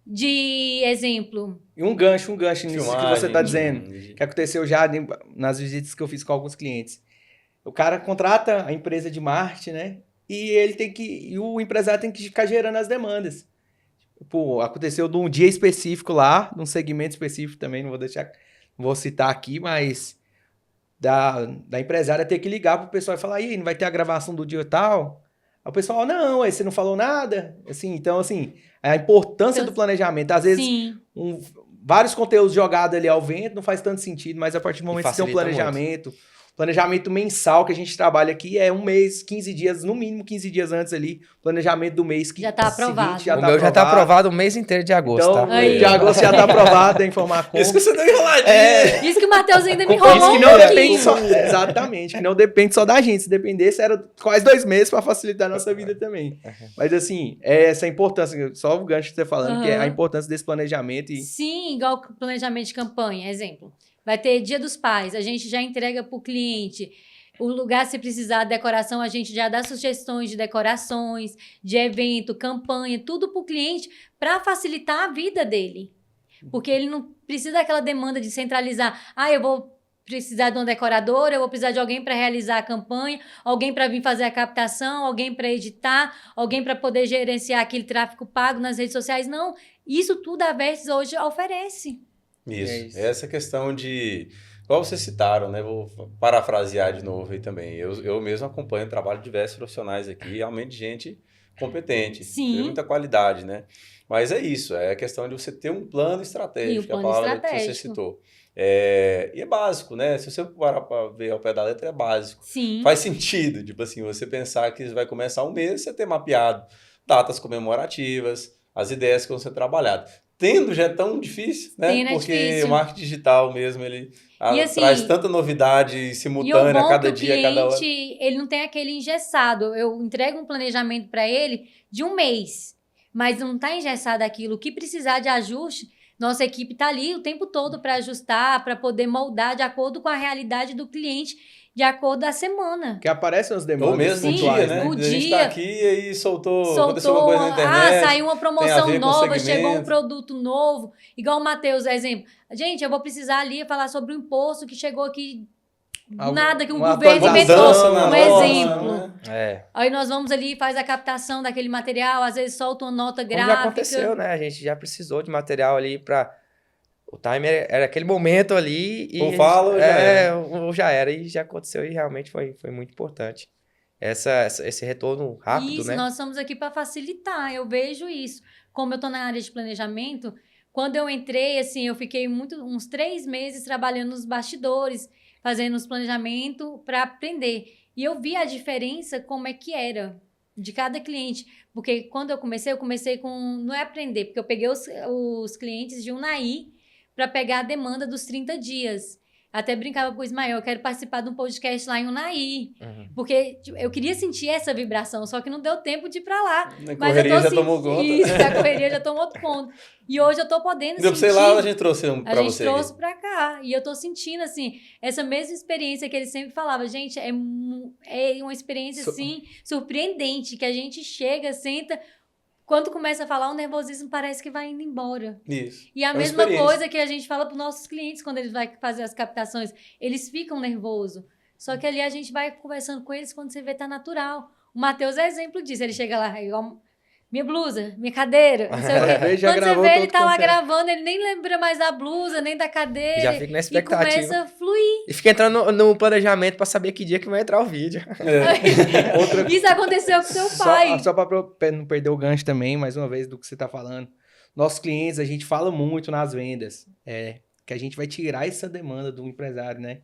B: de exemplo.
D: E um gancho nisso que você está dizendo, que aconteceu já nas visitas que eu fiz com alguns clientes. O cara contrata a empresa de marketing, né? E o empresário tem que ficar gerando as demandas. Pô, aconteceu de um dia específico lá, de um segmento específico também, não vou citar aqui, mas da empresária ter que ligar pro pessoal e falar, aí, não vai ter a gravação do dia tal? Aí o pessoal, não, aí você não falou nada. Assim, então, assim, a importância do planejamento. Às vezes, vários conteúdos jogados ali ao vento não faz tanto sentido, mas a partir do momento que você tem um planejamento, planejamento mensal que a gente trabalha aqui é um mês, 15 dias, no mínimo 15 dias antes ali, planejamento do mês que
B: já está aprovado.
C: O meu já está aprovado o mês inteiro de agosto.
D: Então, de agosto já está aprovado, é informar como.
A: Isso que você deu enroladinha.
B: Isso que o Matheus ainda me enrolou.
D: Isso que não depende só, exatamente, que não depende só da gente. Se dependesse, era quase 2 meses para facilitar a nossa vida também. Mas assim, essa importância, só o gancho que você está falando, que é a importância desse planejamento.
B: Sim, igual o planejamento de campanha, exemplo. Vai ter Dia dos Pais, a gente já entrega para o cliente. O lugar, se precisar de decoração, a gente já dá sugestões de decorações, de evento, campanha, tudo para o cliente, para facilitar a vida dele. Porque ele não precisa daquela demanda de centralizar. Eu vou precisar de uma decoradora, eu vou precisar de alguém para realizar a campanha, alguém para vir fazer a captação, alguém para editar, alguém para poder gerenciar aquele tráfego pago nas redes sociais. Não, isso tudo a Versus hoje oferece.
A: Isso. Essa questão de... Igual vocês citaram, né? Vou parafrasear de novo aí também. Eu mesmo acompanho o trabalho de diversos profissionais aqui, realmente gente competente,
B: Sim.
A: tem muita qualidade, né? Mas é isso, é a questão de você ter um plano estratégico,
B: plano
A: a palavra
B: estratégico.
A: que você citou. E é básico, né? Se você parar para ver ao pé da letra, é básico.
B: Sim.
A: Faz sentido, tipo assim, você pensar que vai começar um mês, você ter mapeado datas comemorativas, as ideias que vão ser trabalhadas. Tendo já é tão difícil, né? Porque
B: difícil.
A: O marketing digital mesmo, ele
B: assim,
A: traz tanta novidade simultânea a cada dia, a cada hora.
B: Ele não tem aquele engessado. Eu entrego um planejamento para ele de um mês, mas não está engessado aquilo. O que precisar de ajuste, Nossa equipe está ali o tempo todo para ajustar, para poder moldar de acordo com a realidade do cliente, de acordo com a semana.
D: Que aparecem as demandas
A: Ou mesmo no
D: pontuais,
A: dia, né?
B: no
A: A gente
B: dia.
A: tá aqui e aí aconteceu uma coisa na internet.
B: Saiu uma
A: tem a
B: promoção
A: ver com
B: nova,
A: segmento.
B: chegou um produto novo. Igual o Matheus, exemplo. Gente, eu vou precisar ali falar sobre o imposto que chegou aqui, nada, que um
D: uma
B: governo
A: atualização
B: inventou,
A: na
B: um
A: norma,
B: exemplo.
A: né?
C: É.
B: Aí nós vamos ali e faz a captação daquele material, às vezes solta uma nota
C: Como
B: gráfica.
C: já aconteceu, né? A gente já precisou de material ali para... O timer era aquele momento ali e...
A: Ou fala ou já era.
C: ou já era e já aconteceu e realmente foi muito importante. Esse retorno rápido,
B: Isso,
C: né?
B: nós estamos aqui para facilitar, eu vejo isso. Como eu estou na área de planejamento, quando eu entrei, assim, eu fiquei uns 3 meses trabalhando nos bastidores, fazendo os planejamentos para aprender. E eu vi a diferença, como é que era de cada cliente. Porque quando eu comecei com... Não é aprender, porque eu peguei os clientes de Unai para pegar a demanda dos 30 dias. Até brincava com o Ismael, eu quero participar de um podcast lá em Unai.
C: Uhum.
B: Porque tipo, eu queria sentir essa vibração, só que não deu tempo de ir pra lá.
A: Na
B: Mas eu
A: correria
B: tô
A: já tomou conta.
B: Isso, a correria já tomou conta. E hoje eu tô podendo
A: Deu pra
B: sentir.
A: sei lá, a gente trouxe um
B: A
A: pra
B: gente
A: você.
B: trouxe pra cá. E eu tô sentindo, assim, essa mesma experiência que ele sempre falava. Gente, é uma experiência, assim, surpreendente, que a gente chega, senta... Quando começa a falar, o nervosismo parece que vai indo embora.
A: Isso.
B: E a
A: uma
B: mesma
A: experiência.
B: coisa que a gente fala para os nossos clientes quando eles vão fazer as captações. Eles ficam nervosos. Só que ali a gente vai conversando com eles quando você vê tá natural. O Matheus é exemplo disso. Ele chega lá, igual minha blusa, minha cadeira, não sei o quê.
D: Já
B: Quando você
D: gravou
B: vê, ele
D: todo
B: tá lá
D: conteúdo.
B: gravando, ele nem lembra mais da blusa, nem da cadeira.
C: Já fica na
B: E
C: expectativa.
B: começa a fluir.
C: E fica entrando no planejamento para saber que dia que vai entrar o vídeo.
A: É.
B: Isso aconteceu com seu pai.
D: Só para não perder o gancho também, mais uma vez, do que você está falando. Nossos clientes, a gente fala muito nas vendas, que a gente vai tirar essa demanda do empresário, né?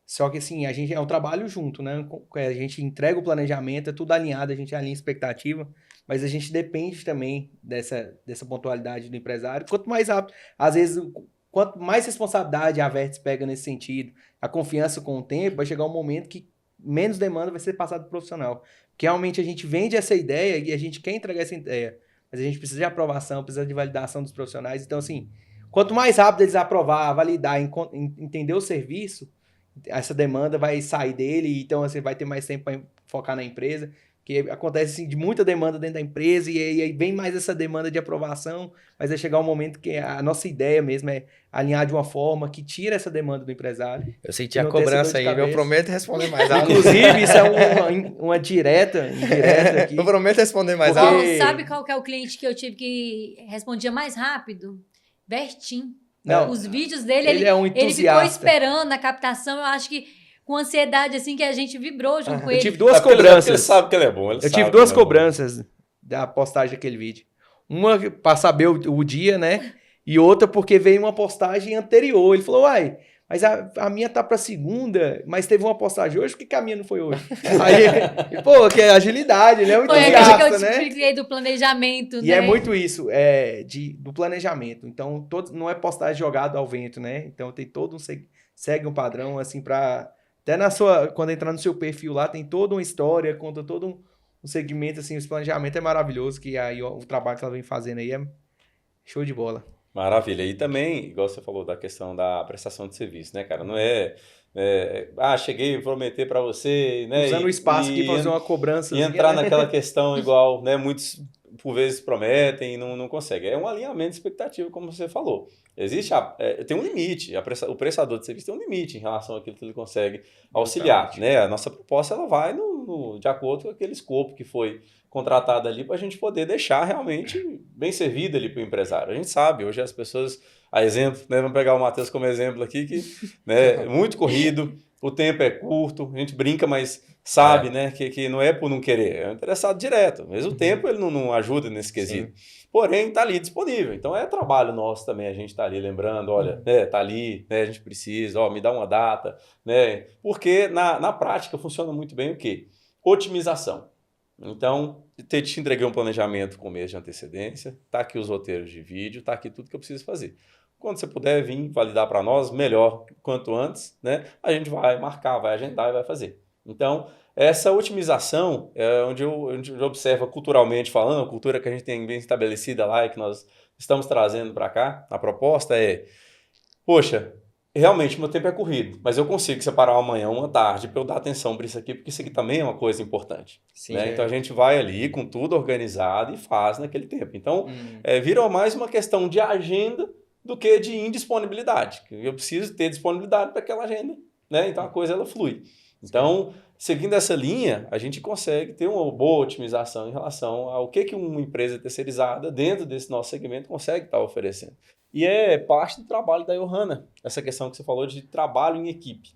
D: Só que assim, a gente é um trabalho junto, né? A gente entrega o planejamento, é tudo alinhado, a gente alinha a expectativa, mas a gente depende também dessa pontualidade do empresário. Quanto mais rápido, às vezes, quanto mais responsabilidade a Vertis pega nesse sentido, a confiança com o tempo, vai chegar um momento que menos demanda vai ser passada para o profissional. Porque realmente a gente vende essa ideia e a gente quer entregar essa ideia, mas a gente precisa de aprovação, precisa de validação dos profissionais. Então, assim, quanto mais rápido eles aprovar, validar, entender o serviço, essa demanda vai sair dele, então você vai ter mais tempo para focar na empresa, porque acontece assim, de muita demanda dentro da empresa e aí vem mais essa demanda de aprovação, mas vai chegar um momento que a nossa ideia mesmo é alinhar de uma forma que tira essa demanda do empresário.
C: Eu senti a
D: Não ter essa
C: cobrança
D: dor de
C: aí, eu
D: cabeça.
C: prometo responder mais alto.
D: Inclusive, isso é uma indireta aqui.
C: Eu prometo responder mais
D: Porque-
C: alto.
B: Ó, sabe qual que é o cliente que eu tive que respondia mais rápido? Bertim.
D: Não,
B: Os vídeos dele,
D: ele é um
B: ele ficou
D: entusiasta.
B: esperando na captação, eu acho que com ansiedade, assim, que a gente vibrou junto com
D: Eu
B: ele.
D: tive duas
A: É porque ele
D: cobranças.
A: sabe que ele é bom.
D: Eu tive duas cobranças da postagem daquele vídeo. Uma para saber o dia, né? E outra porque veio uma postagem anterior. Ele falou, uai, mas a minha tá pra segunda, mas teve uma postagem hoje, por que a minha não foi hoje? Aí, pô, que é agilidade, ele é um
B: Foi aquele que eu
D: entusiasta,
B: te
D: né?
B: expliquei do planejamento,
D: E
B: né?
D: é muito isso, do planejamento. Então, não é postagem jogado ao vento, né? Então, tem todo segue um padrão, assim, pra... Até quando entrar no seu perfil lá, tem toda uma história, conta todo um segmento, assim, esse planejamento é maravilhoso, que aí o trabalho que ela vem fazendo aí é show de bola.
A: Maravilha. E também, igual você falou da questão da prestação de serviço, né, cara? Não cheguei a prometer para você, né?
D: Usando o espaço aqui pra fazer uma cobrança.
A: E entrar naquela questão igual, né? Muitos, por vezes, prometem e não conseguem. É um alinhamento de expectativa, como você falou. Tem um limite. O prestador de serviço tem um limite em relação àquilo que ele consegue auxiliar, né? A nossa proposta, ela vai de acordo com aquele escopo que foi contratado ali para a gente poder deixar realmente bem servido ali para o empresário. A gente sabe, hoje as pessoas, a exemplo, né? Vamos pegar o Matheus como exemplo aqui, que né, é muito corrido, o tempo é curto, a gente brinca, mas sabe, né, que não é por não querer, é interessado direto. Mas o tempo ele não ajuda nesse quesito. Sim. Porém, está ali disponível. Então é trabalho nosso também, a gente está ali lembrando, olha, né, tá ali, né, a gente precisa, me dá uma data, né? Porque na prática funciona muito bem o quê? Otimização. Então, te entreguei um planejamento com um mês de antecedência, tá aqui os roteiros de vídeo, tá aqui tudo que eu preciso fazer. Quando você puder vir validar para nós, melhor, quanto antes, né? A gente vai marcar, vai agendar e vai fazer. Então, essa otimização é onde eu observo culturalmente falando, a cultura que a gente tem bem estabelecida lá e que nós estamos trazendo para cá, a proposta é, poxa, realmente meu tempo é corrido, mas eu consigo separar uma manhã, uma tarde para eu dar atenção para isso aqui, porque isso aqui também é uma coisa importante.
C: Sim,
A: Né? Então a gente vai ali com tudo organizado e faz naquele tempo. Então
D: Hum,
A: vira mais uma questão de agenda do que de indisponibilidade. Eu preciso ter disponibilidade para aquela agenda, né? Então a coisa ela flui. Então, seguindo essa linha, a gente consegue ter uma boa otimização em relação ao que uma empresa terceirizada dentro desse nosso segmento consegue estar oferecendo. E é parte do trabalho da Johanna, essa questão que você falou de trabalho em equipe.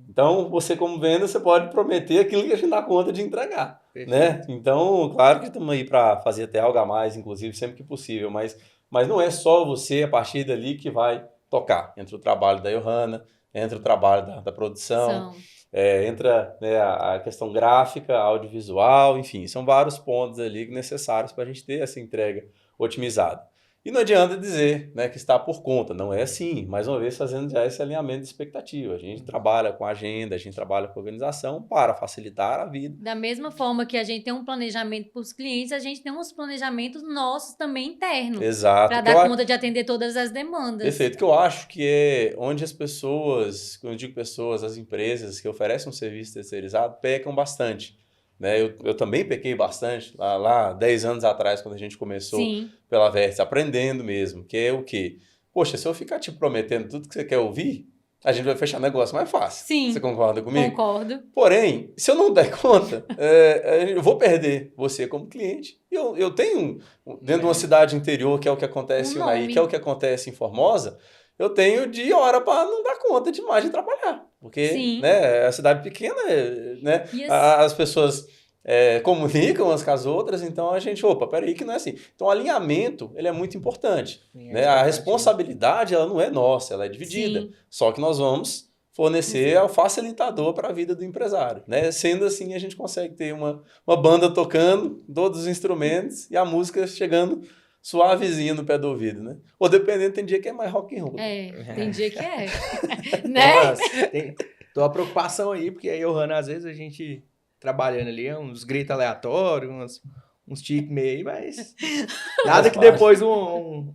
A: Então, você como venda, você pode prometer aquilo que a gente dá conta de entregar, né? Então, claro que estamos aí para fazer até algo a mais, inclusive, sempre que possível, mas não é só você, a partir dali, que vai tocar. Entre o trabalho da Johanna, entre o trabalho da produção, entra, né, a questão gráfica, audiovisual, enfim, são vários pontos ali necessários para a gente ter essa entrega otimizada. E não adianta dizer, né, que está por conta, não é assim, mais uma vez fazendo já esse alinhamento de expectativa. A gente trabalha com agenda, a gente trabalha com organização para facilitar a vida.
B: Da mesma forma que a gente tem um planejamento para os clientes, a gente tem uns planejamentos nossos também internos.
A: Exato.
B: Para dar conta de atender todas as demandas.
A: Perfeito, que eu acho que é onde as pessoas, quando eu digo pessoas, as empresas que oferecem um serviço terceirizado, pecam bastante. Né? Eu também pequei bastante lá 10 anos atrás, quando a gente começou pela Vértice, aprendendo mesmo, que é o quê? Poxa, se eu ficar te prometendo tudo que você quer ouvir, a gente vai fechar negócio mais fácil.
B: Sim.
A: Você concorda comigo?
B: Concordo.
A: Porém, se eu não der conta, eu vou perder você como cliente. Eu tenho, dentro de uma cidade interior, que é o que acontece em Unai, que é o que acontece em Formosa, eu tenho de hora para não dar conta de mais de trabalhar. Porque, né, a cidade pequena, né, as pessoas comunicam umas com as outras, então a gente, peraí que não é assim. Então o alinhamento, ele é muito importante. Né? A responsabilidade, ela não é nossa, ela é dividida. Sim. Só que nós vamos fornecer o facilitador para a vida do empresário. Né? Sendo assim, a gente consegue ter uma banda tocando, todos os instrumentos e a música chegando suavezinho no pé do ouvido, né? Ou dependendo, tem dia que é mais rock and roll.
B: Tem dia que é. Né?
D: Tô a preocupação aí, porque aí, Johanna, às vezes a gente trabalhando ali, uns gritos aleatórios, uns tiques meio aí, mas nada que depois um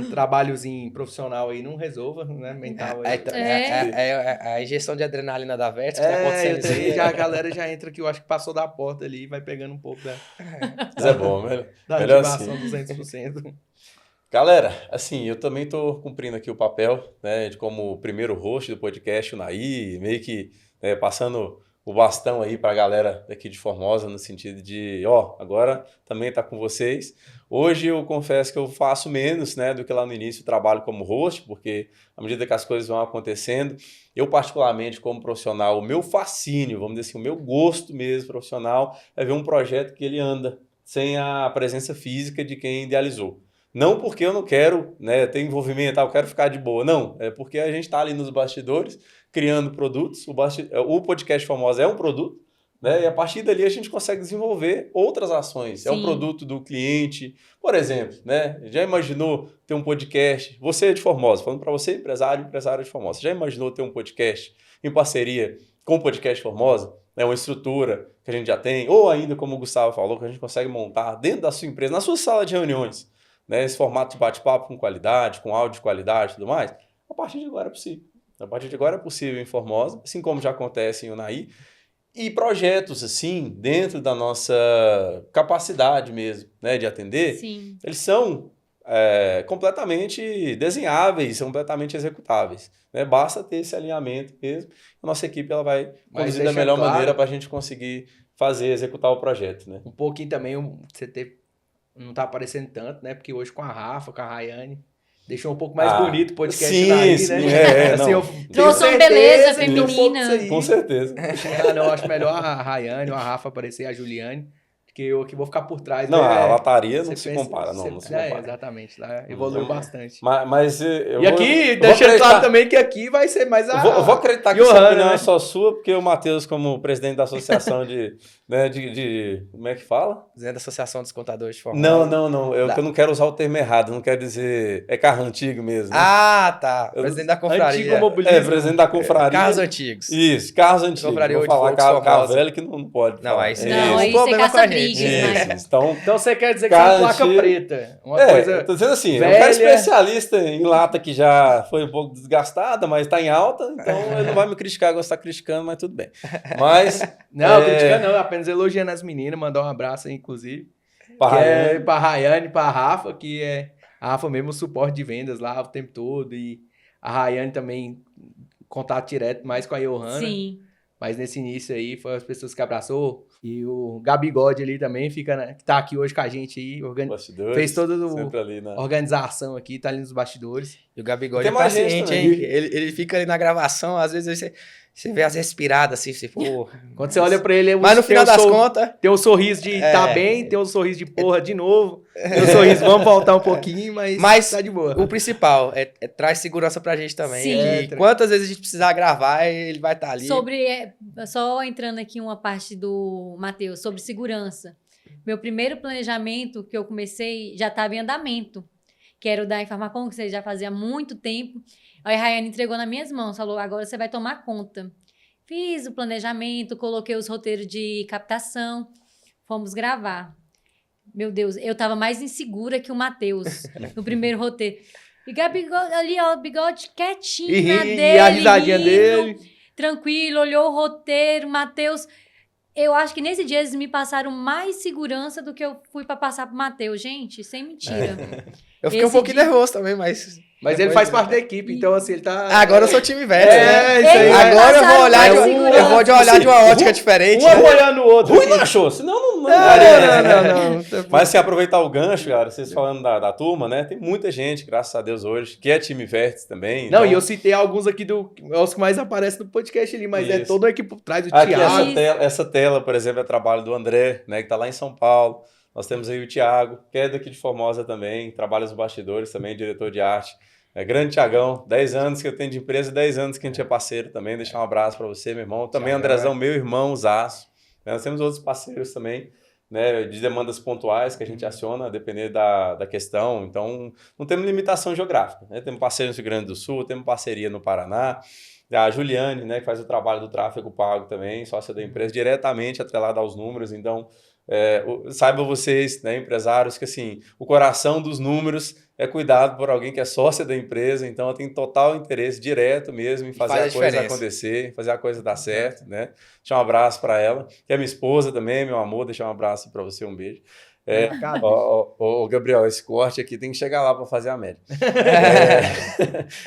D: trabalhozinho profissional aí não resolva, né? Mental aí.
C: A injeção de adrenalina da Vértice que tá acontecendo isso aí.
D: A galera já entra que eu acho que passou da porta ali e vai pegando um pouco
A: Mas é bom,
D: da
A: melhor
D: ativação
A: assim.
D: 200%.
A: Galera, assim, eu também estou cumprindo aqui o papel, né, de como primeiro host do podcast, o Naí, meio que passando o bastão aí para a galera daqui de Formosa, no sentido de, agora também está com vocês. Hoje eu confesso que eu faço menos, né, do que lá no início, trabalho como host, porque à medida que as coisas vão acontecendo, eu particularmente como profissional, o meu fascínio, vamos dizer assim, o meu gosto mesmo profissional é ver um projeto que ele anda sem a presença física de quem idealizou. Não porque eu não quero, né, ter envolvimento, eu quero ficar de boa, não. É porque a gente está ali nos bastidores, criando produtos. O Podcast Formosa é um produto, né, e a partir dali a gente consegue desenvolver outras ações. Sim. É um produto do cliente. Por exemplo, né, já imaginou ter um podcast? Você é de Formosa, falando para você, empresário de Formosa. Já imaginou ter um podcast em parceria com o Podcast Formosa? É uma estrutura que a gente já tem, ou ainda, como o Gustavo falou, que a gente consegue montar dentro da sua empresa, na sua sala de reuniões. Né, esse formato de bate-papo com qualidade, com áudio de qualidade e tudo mais, a partir de agora é possível. A partir de agora é possível em Formosa, assim como já acontece em Unai, e projetos, assim, dentro da nossa capacidade mesmo, né, de atender,
B: Sim.
A: Eles são completamente desenháveis, são completamente executáveis. Né? Basta ter esse alinhamento mesmo, a nossa equipe ela vai conduzir da melhor maneira para a gente conseguir executar o projeto. Né?
D: Um pouquinho também, não tá aparecendo tanto, né? Porque hoje com a Rafa, com a Rayane, deixou um pouco mais bonito o podcast daí, né?
B: Assim, trouxe uma beleza feminina.
A: Com certeza.
D: Eu acho melhor a Rayane ou a Rafa aparecer, a Juliane, Porque eu aqui vou ficar por trás.
A: Não,
D: né?
A: a lataria não
D: Você
A: se
D: pensa-
A: compara, não se
D: É,
A: compara.
D: exatamente, lá evoluiu bastante.
A: Mas eu
D: E aqui, deixando claro também que aqui vai ser mais a...
A: Eu vou acreditar que
D: Johanna,
A: essa opinião
D: né?
A: é só sua, porque o Matheus, como presidente da associação né, como é que fala?
C: Dizendo da Associação dos Contadores de Formosa.
A: Não. Eu não quero usar o termo errado, não quero dizer... É carro antigo mesmo, né?
C: Ah, tá. Presidente da confraria.
D: Antigo mobilismo.
A: Presidente da confraria.
C: Carros antigos.
A: Isso, carros antigos.
C: Confraria
A: Vou
C: de
A: falar
C: Volks
A: carro
C: Formosa.
A: velho que não pode
C: Não,
A: falar.
C: aí você-
B: Não,
C: um
B: aí você
C: problema com
B: caça
C: a gente.
B: brigas, mas...
A: Isso, então...
D: Então você quer dizer que
A: Cara,
D: é uma placa
A: antigo.
D: preta. Uma coisa...
A: tô dizendo assim,
D: velha.
A: eu quero especialista em lata que já foi um pouco desgastada, mas tá em alta, então ele não vai me criticar, gostar criticando, mas tudo bem. Mas...
D: Não, critica não, apenas elogiando as meninas, mandar um abraço aí, inclusive. Pra Rayane, pra Rafa, que é a Rafa mesmo, suporte de vendas lá o tempo todo, e a Rayane também, contato direto mais com a Johanna.
B: Sim.
D: Mas nesse início aí, foi as pessoas que abraçou, e o Gabigode ali também, fica, né, que tá aqui hoje com a gente aí,
A: Bastidores,
D: fez toda
A: sempre ali, né?
D: a organização aqui, tá ali nos bastidores.
C: E o Gabigode
A: Tem
C: é
A: mais gente
C: paciente,
A: também.
C: hein? Ele fica ali na gravação, às vezes você vê as respiradas assim, você, pô.
D: Quando você olha pra ele,
C: Mas no
D: tem
C: final
D: um
C: das contas,
D: tem um sorriso de tá bem, tem um sorriso de porra de novo, tem um sorriso, vamos voltar um pouquinho, mas tá de boa.
C: o principal traz segurança pra gente também.
B: Sim.
C: É que quantas vezes a gente precisar gravar, ele vai estar ali.
B: Só entrando aqui uma parte do Matheus, sobre segurança. Meu primeiro planejamento que eu comecei já estava em andamento, que era o da Infarmacom, que você já fazia há muito tempo. Aí a Rayane entregou nas minhas mãos, falou, agora você vai tomar conta. Fiz o planejamento, coloquei os roteiros de captação, fomos gravar. Meu Deus, eu estava mais insegura que o Matheus no primeiro roteiro. E Gabigode ali, ó, o bigode quietinho na dele,
D: e a risadinha
B: rindo,
D: dele.
B: tranquilo, olhou o roteiro, Matheus. Eu acho que nesse dia eles me passaram mais segurança do que eu fui para passar pro Matheus. Gente, sem mentira.
C: Eu fiquei um
B: esse
C: pouquinho
B: dia-
C: nervoso também, mas
D: Ele faz parte da equipe, então assim, ele tá...
C: agora eu sou time Vets, né?
D: isso aí.
B: Eles
C: Agora eu vou
B: passaram
C: olhar
B: mais
C: de
B: segurança.
C: eu vou de olhar de uma ótica diferente.
D: Um
C: né?
D: apoiando o outro.
A: Ruim não achou, senão não
D: Não.
A: Mas se aproveitar o gancho, cara, vocês falando da turma, né? Tem muita gente, graças a Deus, hoje, que é time Vértice também.
D: Não,
A: então...
D: e eu citei alguns aqui os que mais aparecem no podcast ali, mas é
A: Isso.
D: toda a equipe por trás, o
A: Aqui,
D: Thiago.
A: essa tela, por exemplo, é trabalho do André, né, que tá lá em São Paulo. Nós temos aí o Thiago, que é daqui de Formosa também, trabalha nos bastidores também, diretor de arte. Grande Thiagão, 10 anos que eu tenho de empresa, 10 anos que a gente é parceiro também. Deixar um abraço para você, meu irmão. Também
C: Thiagão,
A: Andrezão, meu irmão, Zaço. Nós temos outros parceiros também, né, de demandas pontuais que a gente aciona, a depender da questão. Então, não temos limitação geográfica, né? Temos parceiro no Rio Grande do Sul, temos parceria no Paraná. A Juliane, né, que faz o trabalho do tráfego pago também, sócia da empresa, diretamente atrelada aos números. Então, saibam vocês, né, empresários, que assim, o coração dos números é cuidado por alguém que é sócia da empresa, então eu tenho total interesse direto mesmo em fazer
C: faz
A: a coisa
C: diferença.
A: acontecer, fazer a coisa dar certo, né? Deixar um abraço para ela, que é minha esposa também, meu amor, deixar um abraço para você, um beijo. Gabriel, esse corte aqui tem que chegar lá para fazer a média.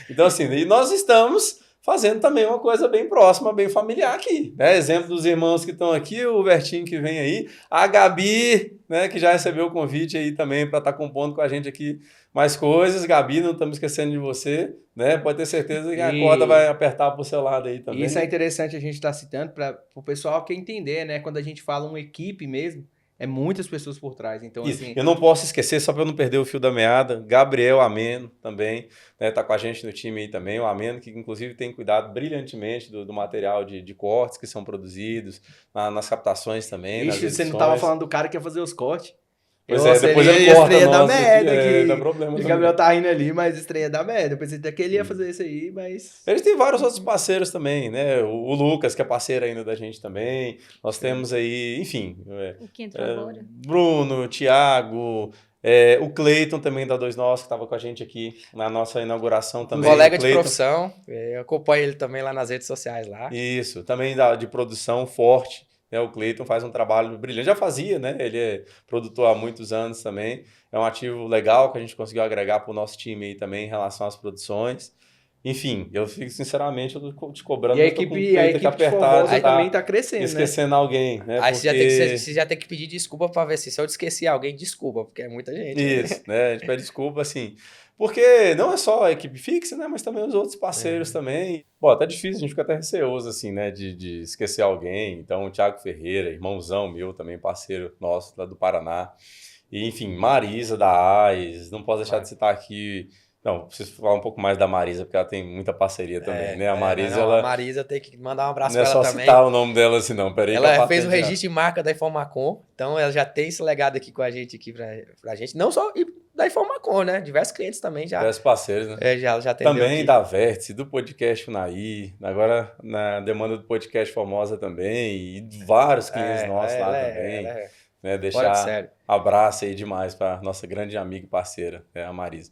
A: Então, assim, e nós estamos fazendo também uma coisa bem próxima, bem familiar aqui, né? Exemplo dos irmãos que estão aqui, o Vertinho que vem aí, a Gabi, né, que já recebeu o convite aí também para estar compondo com a gente aqui mais coisas. Gabi, não estamos esquecendo de você, né? Pode ter certeza que a corda vai apertar pro seu lado aí também.
D: Isso é interessante a gente estar citando para o pessoal que entender, né? Quando a gente fala uma equipe mesmo, é muitas pessoas por trás. Então,
A: Isso.
D: assim...
A: Eu não posso esquecer, só para eu não perder o fio da meada, Gabriel Ameno também, né, tá com a gente no time aí também, o Ameno, que inclusive tem cuidado brilhantemente do material de cortes que são produzidos, nas captações também.
D: Ixi,
A: nas
D: você não
A: edições.
D: tava falando do cara que ia fazer os cortes.
A: Pois
D: Nossa,
A: depois ele
D: ia
A: corta
D: estreia da
A: nós aqui,
D: merda que
A: dá problema
D: o
A: também.
D: Gabriel tá rindo ali, mas estreia da merda. Eu pensei até que ele ia fazer isso aí, mas...
A: Eles têm vários outros parceiros também, né? O Lucas, que é parceiro ainda da gente também. Nós temos aí, enfim...
B: O que entrou agora.
A: Bruno, Thiago, o Cleiton também da Dois Nós, que estava com a gente aqui na nossa inauguração também.
C: Colega
A: O
C: de
A: Cleiton,
C: profissão, eu acompanho ele também lá nas redes sociais lá.
A: Isso, também de produção forte. Né, o Cleiton faz um trabalho brilhante, já fazia, né? Ele é produtor há muitos anos também. É um ativo legal que a gente conseguiu agregar para o nosso time aí também em relação às produções. enfim, eu fico, sinceramente, eu tô te cobrando,
D: E a
A: mas tô com o
D: equipe, a
A: peito aqui
D: equipe de
A: apertado,
D: Formosa
A: de tá
D: também tá crescendo, né?
A: esquecendo alguém, né?
C: Aí
A: Porque...
C: você já tem que pedir desculpa pra ver se eu esqueci alguém, desculpa, porque é muita gente.
A: Isso, né? A gente pede desculpa, assim, porque não é só a equipe fixa, né? Mas também os outros parceiros também. Bom, tá difícil, a gente fica até receoso, assim, né? De esquecer alguém. Então, o Thiago Ferreira, irmãozão meu, também parceiro nosso lá do Paraná. E, enfim, Marisa da AIS, não posso deixar de citar aqui. Não, preciso falar um pouco mais da Marisa, porque ela tem muita parceria também, né? A Marisa,
C: Não, a
A: ela
C: Marisa tem que mandar um abraço
A: não é
C: pra ela
A: só
C: também.
A: citar o nome dela assim, não. Peraí, que a
C: Ela fez o
A: patente já-
C: registro de marca da Informacom, então ela já tem esse legado aqui com a gente aqui pra gente. Não só da Informacom, né? Diversos clientes também já,
A: Diversos parceiros, né?
C: já atendeu
A: Também
C: aqui.
A: da Vértice, do podcast Unaí, agora na demanda do podcast Formosa também, e de vários clientes nossos lá também,
C: Ela é
A: né?
C: fora de
A: Deixar
C: série.
A: abraço aí demais para nossa grande amiga e parceira, né? A Marisa.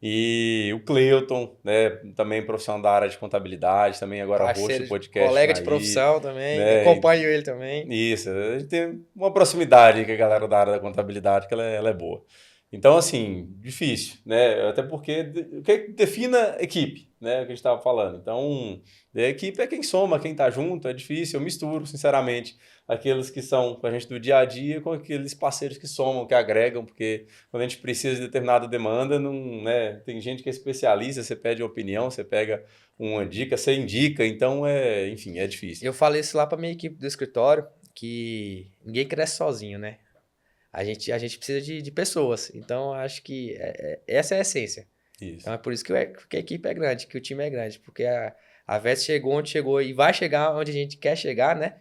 A: E o Cleuton, né? Também profissional da área de contabilidade, também agora host
C: Parceiro,
A: do podcast
C: colega de
A: Unaí,
C: profissão também,
A: né?
C: acompanho ele também.
A: Isso, a gente tem uma proximidade com a galera da área da contabilidade, que ela é boa. Então, assim, difícil, né? Até porque o que defina equipe, né? O que a gente estava falando. Então, a equipe é quem soma, quem tá junto, é difícil. Eu misturo, sinceramente, aqueles que são com a gente do dia a dia com aqueles parceiros que somam, que agregam, porque quando a gente precisa de determinada demanda, não, né? Tem gente que é especialista, você pede opinião, você pega uma dica, você indica, então enfim, é difícil.
C: Eu falei isso lá pra minha equipe do escritório, que ninguém cresce sozinho, né? A gente precisa de pessoas. Então, acho que essa é a essência.
A: Isso.
C: Então, é por isso que a equipe é grande, que o time é grande. Porque a Vets chegou onde chegou e vai chegar onde a gente quer chegar, né?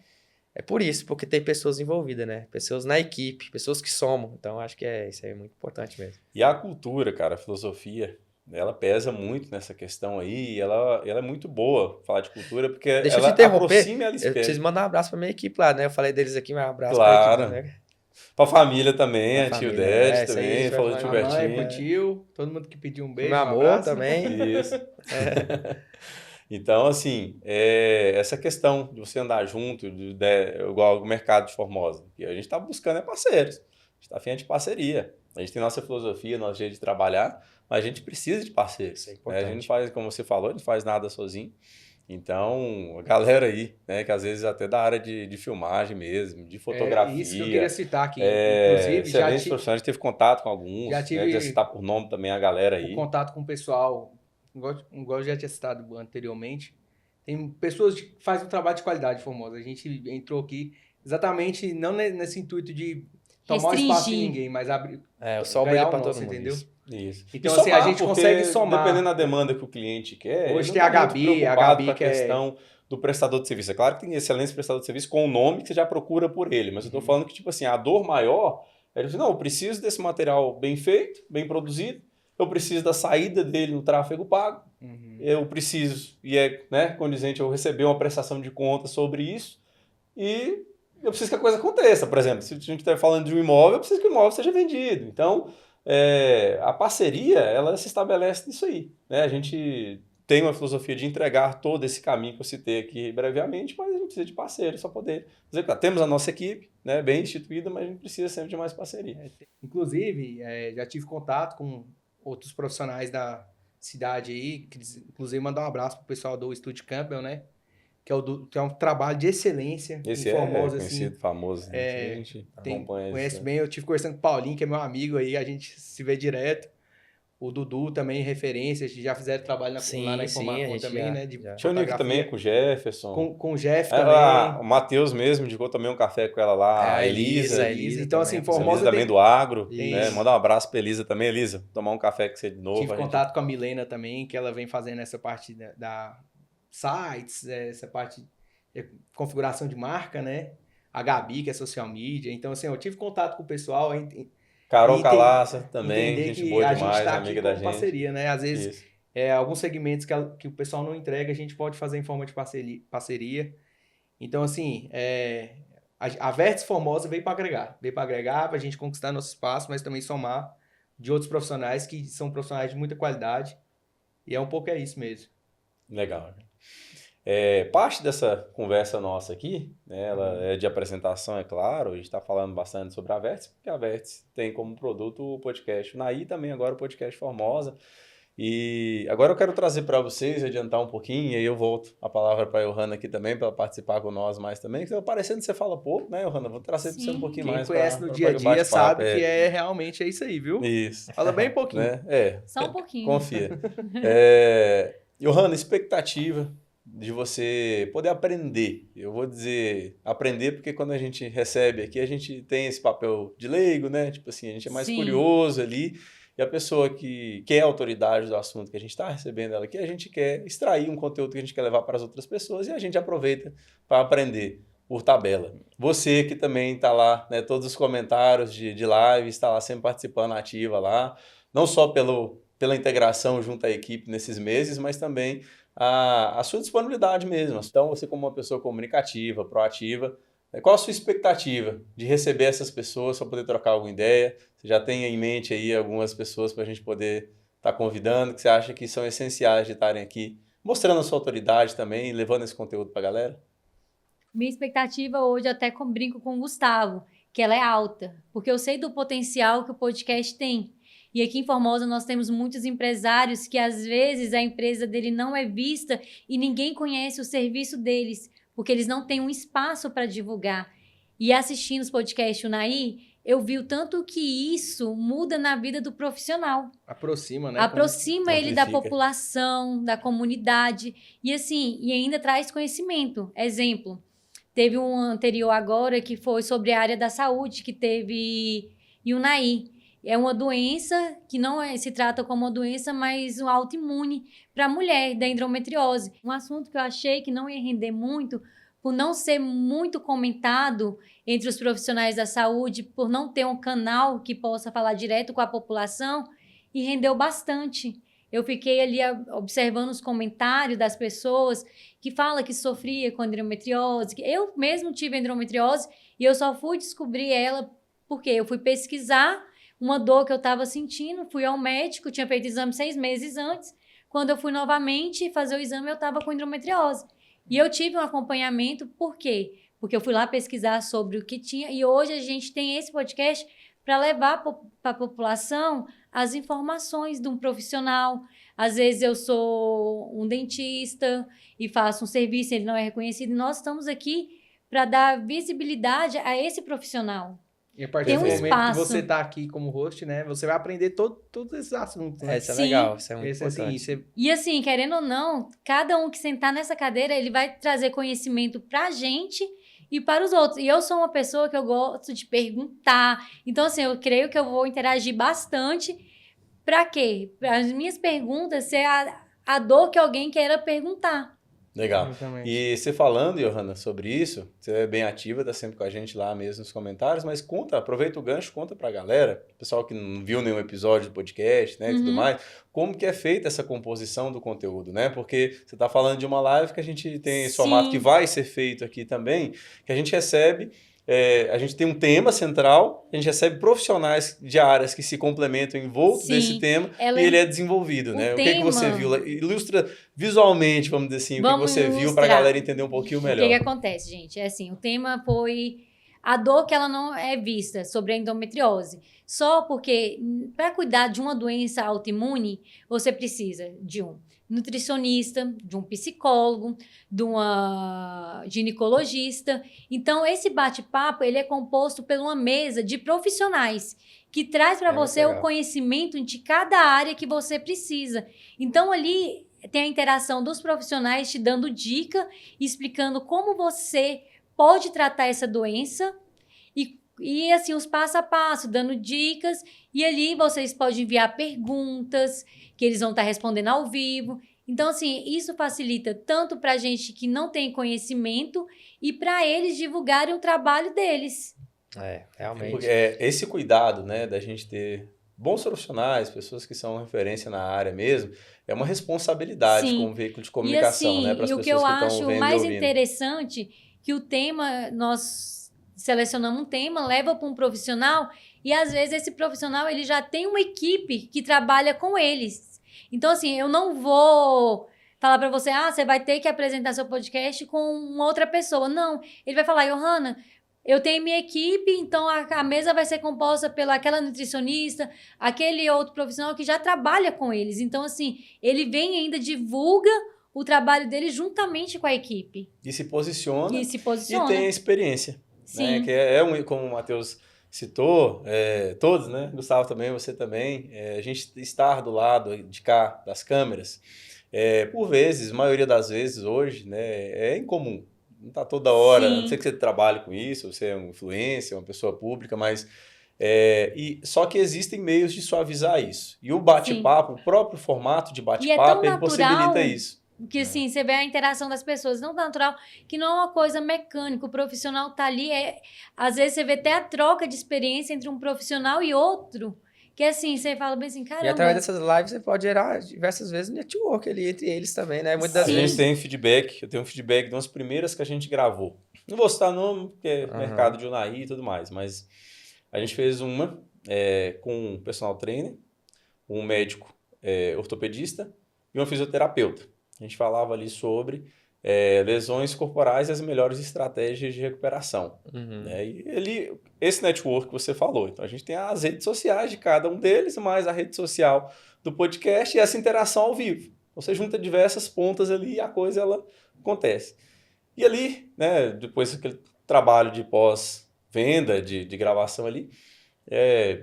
C: É por isso, porque tem pessoas envolvidas, né? Pessoas na equipe, pessoas que somam. Então, acho que isso aí é muito importante mesmo.
A: E a cultura, cara, a filosofia, ela pesa muito nessa questão aí, e ela é muito boa falar de cultura, porque
C: Deixa eu
A: ela
C: te interromper.
A: aproxima e ela
C: Eu
A: espelha.
C: preciso mandar um abraço pra minha equipe lá, né? Eu falei deles aqui, mas um abraço
A: Claro.
C: pra equipe, né?
A: Pra família também,
C: Pra
A: a tio
C: família,
A: Ded
C: isso aí a
A: também,
C: gente vai
A: falou do
C: falar.
A: tio
D: A mãe, pro
A: Bertinho.
D: tio, todo mundo que pediu um beijo,
C: Meu
D: um
C: amor
D: abraço.
C: também.
A: Isso. Então, assim, essa questão de você andar junto, igual o mercado de Formosa, que a gente está buscando parceiros, a gente está afim de parceria. A gente tem nossa filosofia, nosso jeito de trabalhar, mas a gente precisa de parceiros.
C: Isso é
A: Né?
C: importante.
A: A gente não faz, como você falou, a gente não faz nada sozinho. Então, a galera aí, né, que às vezes até da área de filmagem mesmo, de fotografia.
D: Isso que eu queria citar aqui. Inclusive,
A: excelentes profissionais, a gente teve contato com alguns,
D: já tive-
A: né, de citar por nome também a galera aí.
D: o contato com o pessoal, igual eu já tinha citado anteriormente, tem pessoas que fazem um trabalho de qualidade, Formosa. A gente entrou aqui exatamente não nesse intuito de tomar o espaço de
B: Restringir.
D: ninguém, mas abrir,
C: O sol
D: ganhar
C: brilha pra
D: o
C: todo
D: nosso,
C: mundo.
D: entendeu?
A: Isso.
D: Então,
A: E
D: assim, a
A: somar,
D: gente
A: porque
D: consegue somar.
A: dependendo da demanda que o cliente quer,
D: Hoje
A: ele
D: tem
A: não
D: a
A: tá muito
D: Gabi,
A: preocupado com a
D: que é-
A: questão do prestador de serviço. É claro que tem excelentes prestador de serviço com o nome que você já procura por ele, mas eu estou falando que, tipo assim, a dor maior é dizer, não, eu preciso desse material bem feito, bem produzido, eu preciso da saída dele no tráfego pago, eu preciso, e é, né, condizente, eu receber uma prestação de conta sobre isso, e eu preciso que a coisa aconteça. Por exemplo, se a gente estiver falando de um imóvel, eu preciso que o imóvel seja vendido. Então, a parceria, ela se estabelece nisso aí. Né? A gente tem uma filosofia de entregar todo esse caminho que eu citei aqui brevemente, mas a gente precisa de parceiros para poder executar. Temos a nossa equipe, né, bem instituída, mas a gente precisa sempre de mais parceria.
D: Inclusive, já tive contato com outros profissionais da cidade aí, inclusive mandar um abraço pro pessoal do Estúdio Campbell, né? Que é um trabalho de excelência
A: Esse
D: em Formosa,
A: conhecido,
D: assim.
A: famoso. A gente acompanha
D: Conhece
A: isso.
D: bem, eu tive conversando com o Paulinho, que é meu amigo aí, a gente se vê direto. O Dudu também, referência, já fizeram trabalho lá na Informacom também, né? De
A: Tinha o Nico também com o Jefferson.
D: Com o Jeff também.
A: O Matheus mesmo indicou também um café com ela lá, a Elisa.
D: Então, assim, Formosa
A: Elisa também do Agro, né?
D: Isso.
A: Manda um abraço pra Elisa também. Elisa, tomar um café com você de novo.
D: Tive contato com a Milena também, que ela vem fazendo essa parte da sites, essa parte de configuração de marca, né? A Gabi, que é social media. Então, assim, eu tive contato com o pessoal.
A: Carol Calaça também,
D: entender
A: gente
D: que
A: boa
D: a
A: demais,
D: gente tá
A: amiga
D: aqui
A: da
D: com
A: gente.
D: parceria, né? Às vezes,
A: Isso.
D: alguns segmentos que o pessoal não entrega, a gente pode fazer em forma de parceria. Então, assim, a Vértice Formosa veio para agregar, para a gente conquistar nosso espaço, mas também somar de outros profissionais que são profissionais de muita qualidade. E um pouco isso mesmo.
A: Legal. Parte dessa conversa nossa aqui, né, ela é de apresentação, é claro, a gente está falando bastante sobre a Vértice, porque a Vértice tem como produto o podcast Unaí, também agora o podcast Formosa. E agora eu quero trazer para vocês, adiantar um pouquinho, e aí eu volto a palavra para a Johanna aqui também, para ela participar com nós mais também. Que parecendo que você fala pouco, né, Johanna? Vou trazer para você um pouquinho
D: Quem
A: mais.
D: conhece no dia a dia sabe que realmente é isso aí, viu?
A: Isso.
D: Fala bem pouquinho.
A: Né?
B: Só um pouquinho.
A: Confia. Johanna, expectativa de você poder aprender. Eu vou dizer aprender porque quando a gente recebe aqui, a gente tem esse papel de leigo, né? Tipo assim, a gente é mais curioso ali. E a pessoa que quer autoridade do assunto que a gente está recebendo ela aqui, a gente quer extrair um conteúdo que a gente quer levar para as outras pessoas e a gente aproveita para aprender por tabela. Você que também está lá, né, todos os comentários de live, está lá sempre participando ativa lá, não só pela integração junto à equipe nesses meses, mas também a sua disponibilidade mesmo. Então, você como uma pessoa comunicativa, proativa, qual a sua expectativa de receber essas pessoas para poder trocar alguma ideia? Você já tem em mente aí algumas pessoas para a gente poder estar convidando, que você acha que são essenciais de estarem aqui, mostrando a sua autoridade também, levando esse conteúdo para a galera?
B: Minha expectativa hoje, até brinco com o Gustavo, que ela é alta, porque eu sei do potencial que o podcast tem. E aqui em Formosa nós temos muitos empresários que às vezes a empresa dele não é vista e ninguém conhece o serviço deles, porque eles não têm um espaço para divulgar. E assistindo os podcasts Unai, eu vi o tanto que isso muda na vida do profissional.
D: Aproxima, né?
B: Aproxima ele da população, da comunidade, e assim, e ainda traz conhecimento. Exemplo, teve um anterior agora que foi sobre a área da saúde, que teve Unai. É uma doença que não se trata como uma doença, mas um autoimune para a mulher, da endometriose. Um assunto que eu achei que não ia render muito, por não ser muito comentado entre os profissionais da saúde, por não ter um canal que possa falar direto com a população, e rendeu bastante. Eu fiquei ali observando os comentários das pessoas que falam que sofria com endometriose. Eu mesmo tive endometriose e eu só fui descobrir ela porque eu fui pesquisar uma dor que eu estava sentindo, fui ao médico, tinha feito exame 6 meses antes. Quando eu fui novamente fazer o exame, eu estava com endometriose. E eu tive um acompanhamento, por quê? Porque eu fui lá pesquisar sobre o que tinha, e hoje a gente tem esse podcast para levar para a população as informações de um profissional. Às vezes eu sou um dentista e faço um serviço, ele não é reconhecido, e nós estamos aqui para dar visibilidade a esse profissional.
D: E a partir do momento que você está aqui como host, né? Você vai aprender todos esses assuntos, né?
C: Isso é legal, isso é muito importante.
B: E assim, querendo ou não, cada um que sentar nessa cadeira, ele vai trazer conhecimento pra gente e para os outros. E eu sou uma pessoa que eu gosto de perguntar. Então, assim, eu creio que eu vou interagir bastante. Pra quê? Para as minhas perguntas ser a dor que alguém queira perguntar.
A: Legal.
D: Exatamente.
A: E você falando, Johanna, sobre isso, você é bem ativa, tá sempre com a gente lá mesmo nos comentários, mas aproveita o gancho, conta pra galera, pessoal que não viu nenhum episódio do podcast, né, e tudo mais, como que é feita essa composição do conteúdo, né? Porque você tá falando de uma live que a gente tem esse formato que vai ser feito aqui também, que a gente recebe... a gente tem um tema central, a gente recebe profissionais de áreas que se complementam envolto desse tema e ele é desenvolvido, né? O que você viu? Ilustra visualmente, vamos dizer assim, o que você viu para a galera entender um pouquinho melhor.
B: O que acontece, gente? É assim, o tema foi a dor que ela não é vista sobre a endometriose. Só porque para cuidar de uma doença autoimune, você precisa de um nutricionista, de um psicólogo, de uma ginecologista. Então, esse bate-papo, ele é composto por uma mesa de profissionais que traz para você o conhecimento de cada área que você precisa. Então, ali tem a interação dos profissionais te dando dica, explicando como você pode tratar essa doença e assim, os passo a passo, dando dicas. E ali vocês podem enviar perguntas que eles vão estar respondendo ao vivo. Então, assim, isso facilita tanto para a gente que não tem conhecimento e para eles divulgarem o trabalho deles.
C: Realmente.
A: Esse cuidado, né, da gente ter bons profissionais, pessoas que são referência na área mesmo, é uma responsabilidade como veículo de comunicação,
B: e assim,
A: né, para as pessoas que
B: estão
A: vendo e ouvindo.
B: E o que eu acho mais interessante, que o tema, nós selecionamos um tema, leva para um profissional e às vezes esse profissional ele já tem uma equipe que trabalha com eles. Então, assim, eu não vou falar para você, você vai ter que apresentar seu podcast com uma outra pessoa. Não, ele vai falar, Johanna, eu tenho minha equipe, então a mesa vai ser composta pela aquela nutricionista, aquele outro profissional que já trabalha com eles. Então, assim, ele vem e ainda divulga o trabalho dele juntamente com a equipe.
A: E se posiciona
B: E se
A: e
B: posiciona.
A: tem a experiência. Né?
B: Sim.
A: Que como o Matheus citou, todos, né? Gustavo também, você também, a gente estar do lado de cá das câmeras, por vezes, maioria das vezes hoje, né, é incomum. Não está toda hora, a não
B: Sim.
A: ser que você trabalhe com isso, você é um influencer, uma pessoa pública, mas só que existem meios de suavizar isso. E o bate-papo, o próprio formato de
B: E é
A: bate-papo,
B: tão
A: ele possibilita
B: natural
A: isso.
B: que, assim, você vê a interação das pessoas, não natural, que não é uma coisa mecânica. O profissional tá ali, às vezes você vê até a troca de experiência entre um profissional e outro, que assim, você fala bem assim,
C: E
B: caramba.
C: através dessas lives você pode gerar diversas vezes network ali entre eles também, né? Muitas das
B: Sim.
A: A
C: vezes.
A: gente tem feedback, eu tenho um feedback de umas primeiras que a gente gravou. Não vou citar nome, porque é mercado de Unai e tudo mais, mas a gente fez uma com um personal trainer, um médico ortopedista e um fisioterapeuta. A gente falava ali sobre lesões corporais e as melhores estratégias de recuperação. Né? E esse network que você falou. Então, a gente tem as redes sociais de cada um deles, mais a rede social do podcast e essa interação ao vivo. Você junta diversas pontas ali e a coisa ela acontece. E ali, né, depois daquele trabalho de pós-venda, de gravação ali,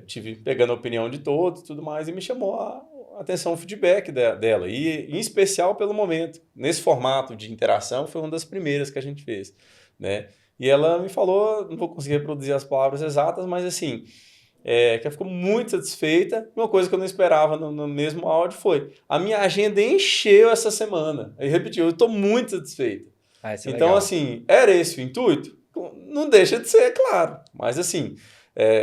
A: tive pegando a opinião de todos e tudo mais, e me chamou a atenção o feedback dela, e em especial pelo momento. Nesse formato de interação, foi uma das primeiras que a gente fez, né? E ela me falou, não vou conseguir reproduzir as palavras exatas, mas assim, que ela ficou muito satisfeita. Uma coisa que eu não esperava no mesmo áudio foi, a minha agenda encheu essa semana. Aí repetiu, eu estou muito satisfeita.
C: Isso é
A: Então,
C: legal.
A: assim, era esse o intuito? Não deixa de ser, claro. Mas, assim,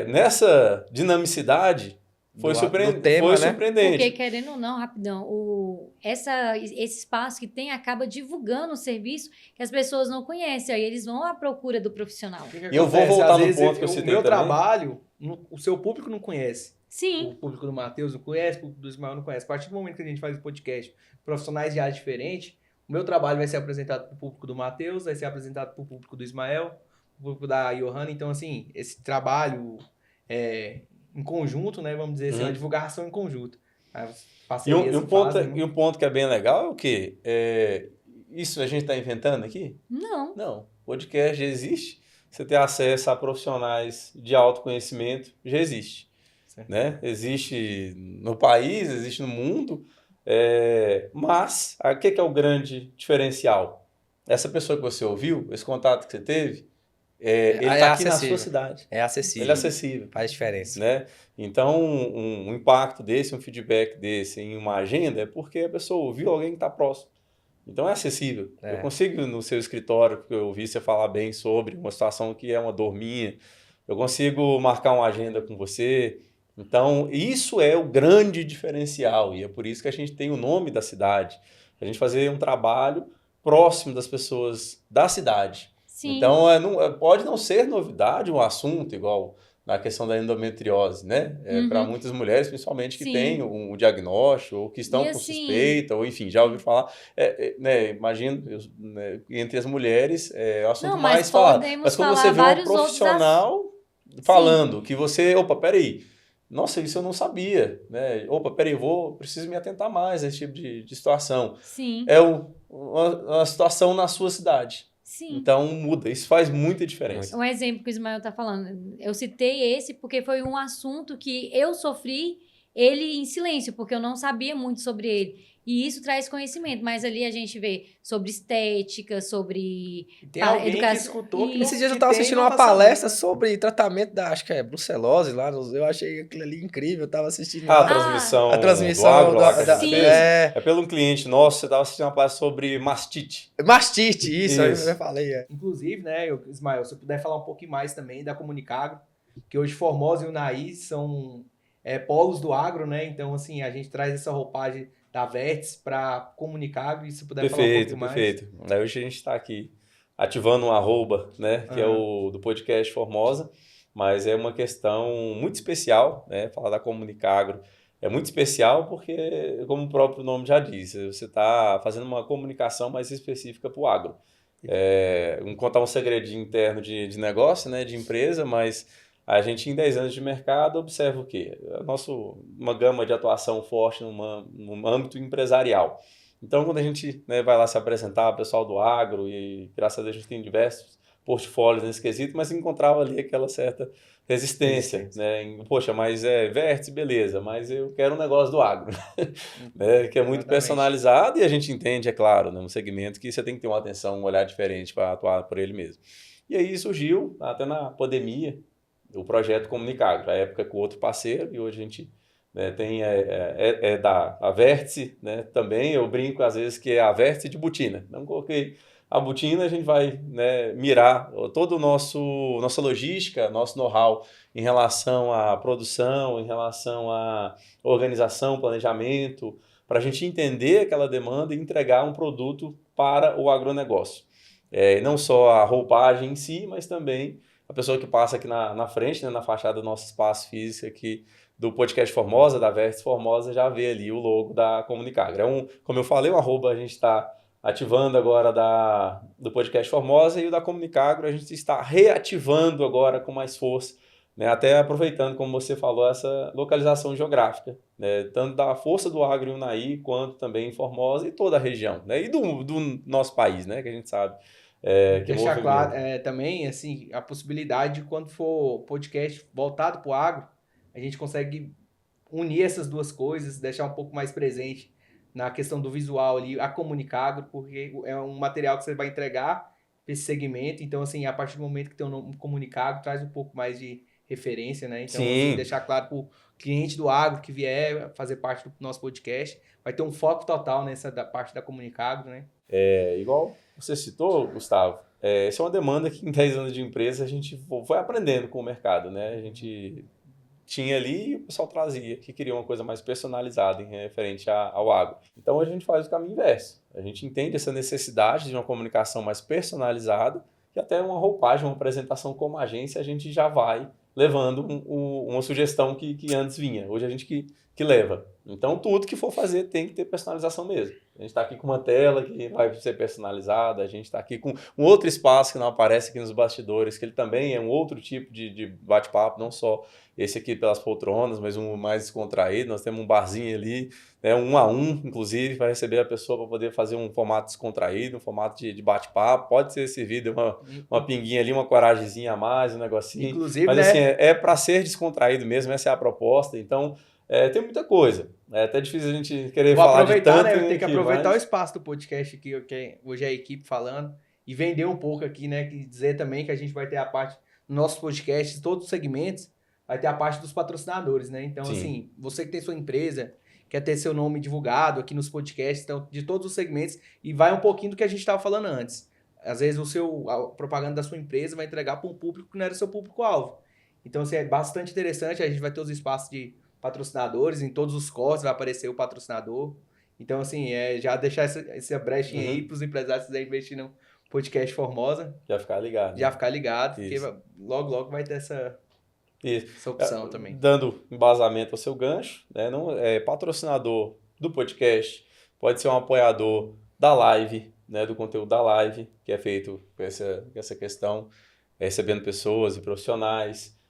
A: nessa dinamicidade, foi
C: Do tema, né?
A: surpreendente.
B: Porque, querendo ou não, rapidão, esse espaço que tem acaba divulgando o serviço que as pessoas não conhecem. Aí eles vão à procura do profissional.
A: E eu vou voltar no ponto que eu
D: O
A: citei
D: meu
A: também.
D: trabalho, o seu público não conhece.
B: Sim.
D: O público do Matheus não conhece, o público do Ismael não conhece. A partir do momento que a gente faz o podcast, profissionais de áreas diferentes, o meu trabalho vai ser apresentado para o público do Matheus, vai ser apresentado para o público do Ismael, para o público da Johanna. Então, assim, esse trabalho em conjunto, né? Vamos dizer assim, uma divulgação em conjunto.
A: E um ponto que é bem legal é o quê? Isso a gente está inventando aqui?
B: Não.
A: Não. Podcast já existe. Você ter acesso a profissionais de autoconhecimento já existe. Né? Existe no país, existe no mundo. Mas o que é o grande diferencial? Essa pessoa que você ouviu, esse contato que você teve, ele está aqui na sua cidade.
C: É acessível.
A: Ele é acessível.
C: Faz diferença.
A: Né? Então, um impacto desse, um feedback desse em uma agenda é porque a pessoa ouviu alguém que está próximo. Então é acessível. Eu consigo no seu escritório, porque eu ouvi você falar bem sobre uma situação que é uma dor minha, eu consigo marcar uma agenda com você. Então, isso é o grande diferencial e é por isso que a gente tem o nome da cidade. A gente fazer um trabalho próximo das pessoas da cidade.
B: Sim.
A: Então, pode não ser novidade um assunto igual na questão da endometriose, né? Para muitas mulheres, principalmente que têm um diagnóstico ou que estão com suspeita, ou enfim, já ouviram falar. Né, imagino, entre as mulheres, é o assunto mais falado. Mas quando você vê um profissional falando que você, opa, peraí, nossa, isso eu não sabia, né? Opa, peraí, preciso me atentar mais a esse tipo de situação.
B: Sim.
A: É uma situação na sua cidade.
B: Sim.
A: Então muda, isso faz muita diferença.
B: Um exemplo que o Ismael está falando, eu citei esse porque foi um assunto que eu sofri ele em silêncio, porque eu não sabia muito sobre ele. E isso traz conhecimento, mas ali a gente vê sobre estética, sobre
D: tem alguém
B: educação.
D: Que escutou que
C: Esses dias eu estava assistindo uma palestra sobre tratamento da, acho que é brucelose lá, eu achei aquilo ali incrível, eu estava assistindo.
A: A transmissão
C: do agro,
B: sim.
A: É pelo um cliente nosso, você estava assistindo uma palestra sobre mastite.
C: Mastite, isso. Eu já falei.
D: Inclusive, né, Ismael, se eu puder falar um pouquinho mais também da Comunicagro, que hoje Formosa e Unai são polos do agro, né? Então, assim, a gente traz essa roupagem da Verts para Comunicagro, e se puder falar um pouquinho mais.
A: Perfeito. Hoje a gente está aqui ativando um arroba, né, que é o do podcast Formosa, mas é uma questão muito especial, né, falar da Comunicagro é muito especial porque, como o próprio nome já diz, você está fazendo uma comunicação mais específica para o agro. Vamos contar um segredinho interno de negócio, né, de empresa, mas a gente em 10 anos de mercado observa o quê? Uma gama de atuação forte no âmbito empresarial. Então, quando a gente, né, vai lá se apresentar, o pessoal do agro, e graças a Deus a gente tem diversos portfólios nesse quesito, mas encontrava ali aquela certa resistência, né? Poxa, mas vértice, beleza, mas eu quero um negócio do agro, né? Que é muito personalizado e a gente entende, é claro, né, um segmento que você tem que ter uma atenção, um olhar diferente para atuar por ele mesmo. E aí surgiu, até na pandemia, o projeto Comunicagro, na época com outro parceiro, e hoje a gente, né, tem da Vértice, né, também. Eu brinco às vezes que é a Vértice de botina. Não coloquei a botina, a gente vai, né, mirar toda nossa logística, nosso know-how em relação à produção, em relação à organização, planejamento, para a gente entender aquela demanda e entregar um produto para o agronegócio. Não só a roupagem em si, mas também a pessoa que passa aqui na frente, né, na fachada do nosso espaço físico aqui, do Podcast Formosa, da Vértice Formosa, já vê ali o logo da Comunicagro. Como eu falei, o arroba a gente está ativando agora do Podcast Formosa, e o da Comunicagro a gente está reativando agora com mais força, né? Até aproveitando, como você falou, essa localização geográfica, né? Tanto da força do agro em Unai, quanto também em Formosa e toda a região, né? E do nosso país, né? Que a gente sabe que
D: deixar
A: movimenta.
D: claro também, assim, a possibilidade de, quando for podcast voltado para o agro, a gente consegue unir essas duas coisas, deixar um pouco mais presente na questão do visual ali, a Comunicagro, porque é um material que você vai entregar para esse segmento. Então, assim, a partir do momento que tem um Comunicagro, traz um pouco mais de referência, né? Então, assim, deixar claro para o cliente do agro que vier fazer parte do nosso podcast, vai ter um foco total nessa parte da Comunicagro, né?
A: Igual você citou, Gustavo, essa é uma demanda que em 10 anos de empresa a gente foi aprendendo com o mercado, né? A gente tinha ali e o pessoal trazia, que queria uma coisa mais personalizada em referente ao agro. Então a gente faz o caminho inverso. A gente entende essa necessidade de uma comunicação mais personalizada, e até uma roupagem, uma apresentação como agência, a gente já vai levando uma sugestão que antes vinha. Hoje a gente que leva. Então tudo que for fazer tem que ter personalização mesmo. A gente está aqui com uma tela que vai ser personalizada, a gente está aqui com um outro espaço que não aparece aqui nos bastidores, que ele também é um outro tipo de bate-papo, não só esse aqui pelas poltronas, mas um mais descontraído. Nós temos um barzinho ali, né, 1 a 1, inclusive, para receber a pessoa, para poder fazer um formato descontraído, um formato de bate-papo. Pode ser servido uma pinguinha ali, uma coragemzinha a mais, um negocinho.
D: Inclusive,
A: mas
D: né,
A: assim, para ser descontraído mesmo, essa é a proposta. Então, tem muita coisa. É até difícil a gente querer falar de tanto.
D: Né? Tem que aproveitar o espaço do podcast aqui, que hoje é a equipe falando, e vender um pouco aqui, né? E dizer também que a gente vai ter a parte dos nossos podcasts, todos os segmentos, vai ter a parte dos patrocinadores, né? Então,
A: Sim.
D: assim, você que tem sua empresa, quer ter seu nome divulgado aqui nos podcasts, então, de todos os segmentos, e vai um pouquinho do que a gente estava falando antes. Às vezes a propaganda da sua empresa vai entregar para um público que não era o seu público-alvo. Então, assim, é bastante interessante. A gente vai ter os espaços de patrocinadores, em todos os cortes vai aparecer o patrocinador. Então, assim, já deixar essa brechinha aí para os empresários que quiserem investir no Podcast Formosa.
A: Já ficar ligado.
D: Já ficar ligado, porque logo vai ter essa opção também.
A: Dando embasamento ao seu gancho, né? Patrocinador do podcast, pode ser um apoiador da live, né? Do conteúdo da live, que é feito com essa questão, recebendo pessoas e profissionais.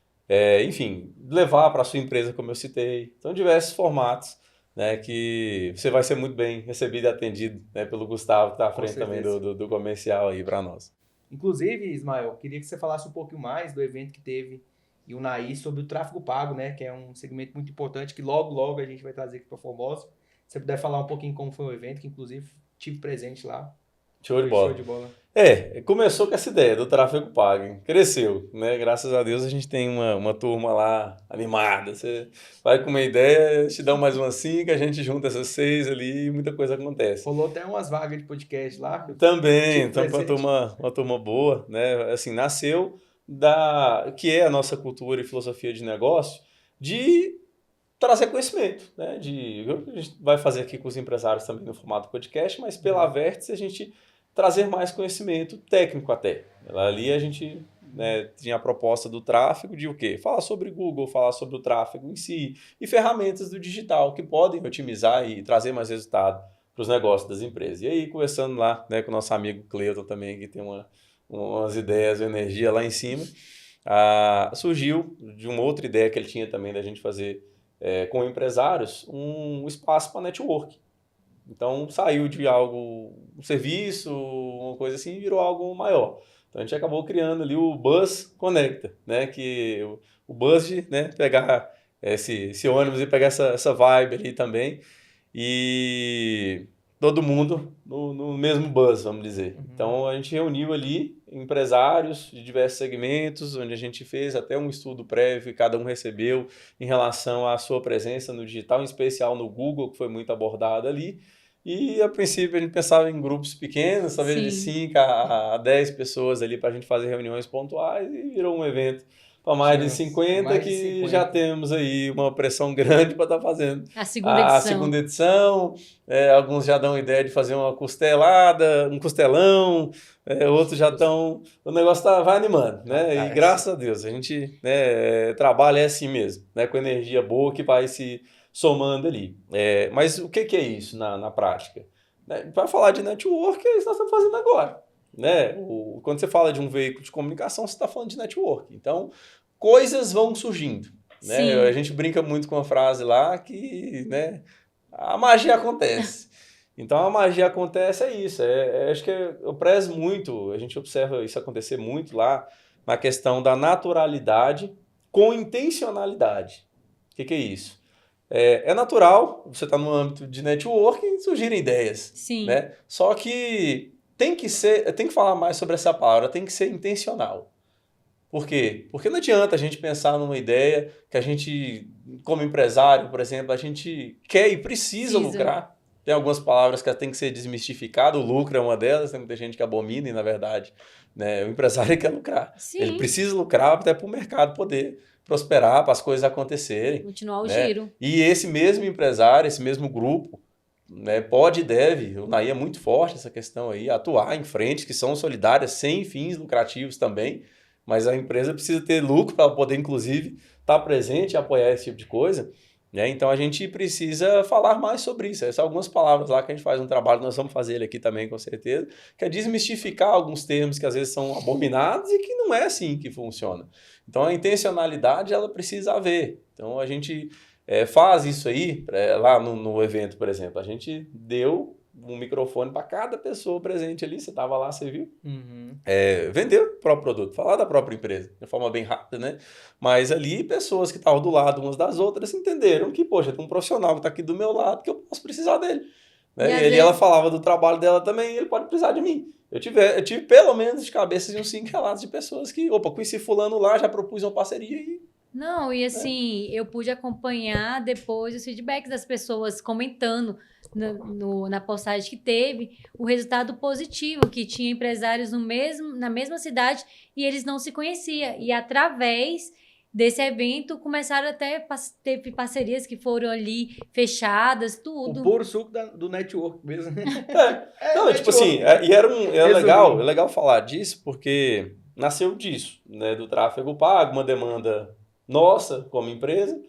A: Enfim, levar para a sua empresa, como eu citei. Então, diversos formatos, né, que você vai ser muito bem recebido e atendido, né, pelo Gustavo, que está à frente também do comercial aí para nós.
D: Inclusive, Ismael, queria que você falasse um pouquinho mais do evento que teve em Unai sobre o tráfego pago, né, que é um segmento muito importante que logo a gente vai trazer aqui para Formosa. Se você puder falar um pouquinho como foi o evento, que inclusive tive presente lá.
A: Show de bola. Começou com essa ideia do tráfego pago, hein? Cresceu, né? Graças a Deus a gente tem uma turma lá animada. Você vai com uma ideia, te dão mais umas 5, a gente junta essas 6 ali e muita coisa acontece.
D: Rolou até umas vagas de podcast lá.
A: Também, então uma turma boa, né? Assim, nasceu que é a nossa cultura e filosofia de negócio, de trazer conhecimento, né? A gente vai fazer aqui com os empresários também no formato podcast, mas pela Vértice a gente trazer mais conhecimento técnico até. Ali a gente, né, tinha a proposta do tráfego de o quê? Falar sobre Google, falar sobre o tráfego em si e ferramentas do digital que podem otimizar e trazer mais resultado os negócios das empresas. E aí, conversando lá, né, com o nosso amigo Cleuton também, que tem umas ideias, uma energia lá em cima, surgiu de uma outra ideia que ele tinha também da gente fazer com empresários um espaço para network. Então, saiu de algo, um serviço, uma coisa assim, e virou algo maior. Então, a gente acabou criando ali o Buzz Conecta, né? Que o Buzz de, né, pegar esse ônibus e pegar essa vibe ali também. E todo mundo no mesmo buzz, vamos dizer. Então, a gente reuniu ali empresários de diversos segmentos, onde a gente fez até um estudo prévio que cada um recebeu em relação à sua presença no digital, em especial no Google, que foi muito abordado ali. E, a princípio, a gente pensava em grupos pequenos, talvez de 5 a 10 pessoas ali para a gente fazer reuniões pontuais, e virou um evento para mais de 50, que 50. Já temos aí uma pressão grande para estar fazendo
B: a segunda
A: segunda edição. Alguns já dão ideia de fazer uma costelada, um costelão, outros já estão... O negócio vai animando, né? E graças a Deus, a gente trabalha assim mesmo, né? Com energia boa que vai se somando ali. Mas o que é isso na prática? Para falar de network, é isso que nós estamos fazendo agora. Né? Quando você fala de um veículo de comunicação, você está falando de network. Então, coisas vão surgindo. Né? A gente brinca muito com uma frase lá que, né, a magia acontece. Então, a magia acontece isso. Acho que eu prezo muito, a gente observa isso acontecer muito lá na questão da naturalidade com intencionalidade. O que é isso? É natural, você está no âmbito de networking, surgirem ideias.
B: Sim.
A: Né? Só que tem que falar mais sobre essa palavra, tem que ser intencional. Por quê? Porque não adianta a gente pensar numa ideia que a gente, como empresário, por exemplo, a gente quer e precisa lucrar. Tem algumas palavras que tem que ser desmistificadas, o lucro é uma delas, tem muita gente que abomina e, na verdade, né, o empresário quer lucrar. Sim. Ele precisa lucrar até para o mercado poder prosperar, para as coisas acontecerem.
B: Continuar o
A: né?
B: giro.
A: E esse mesmo empresário, esse mesmo grupo, né, pode e deve, o Naí é muito forte essa questão aí, atuar em frentes que são solidárias, sem fins lucrativos também, mas a empresa precisa ter lucro para poder, inclusive, estar presente e apoiar esse tipo de coisa. Né? Então, a gente precisa falar mais sobre isso. Essas são algumas palavras lá que a gente faz um trabalho, nós vamos fazer ele aqui também, com certeza, que é desmistificar alguns termos que às vezes são abominados e que não é assim que funciona. Então, a intencionalidade, ela precisa haver. Então, a gente faz isso aí, lá no evento, por exemplo. A gente deu um microfone para cada pessoa presente ali, você estava lá, você viu? Vender o próprio produto, falar da própria empresa, de forma bem rápida, né? Mas ali, pessoas que estavam do lado umas das outras entenderam que, poxa, tem um profissional que está aqui do meu lado que eu posso precisar dele. Né? E ela falava do trabalho dela também, e ele pode precisar de mim. Eu tive pelo menos de cabeça de uns 5 relatos de pessoas que, conheci fulano lá, já propus uma parceria e...
B: Não, e assim, eu pude acompanhar depois os feedbacks das pessoas comentando na postagem que teve o resultado positivo, que tinha empresários na mesma cidade e eles não se conheciam. E através desse evento começaram até teve parcerias que foram ali fechadas, tudo.
D: O puro suco do network mesmo.
A: Não, tipo assim, é legal falar disso porque nasceu disso, né, do tráfego pago, uma demanda nossa como empresa,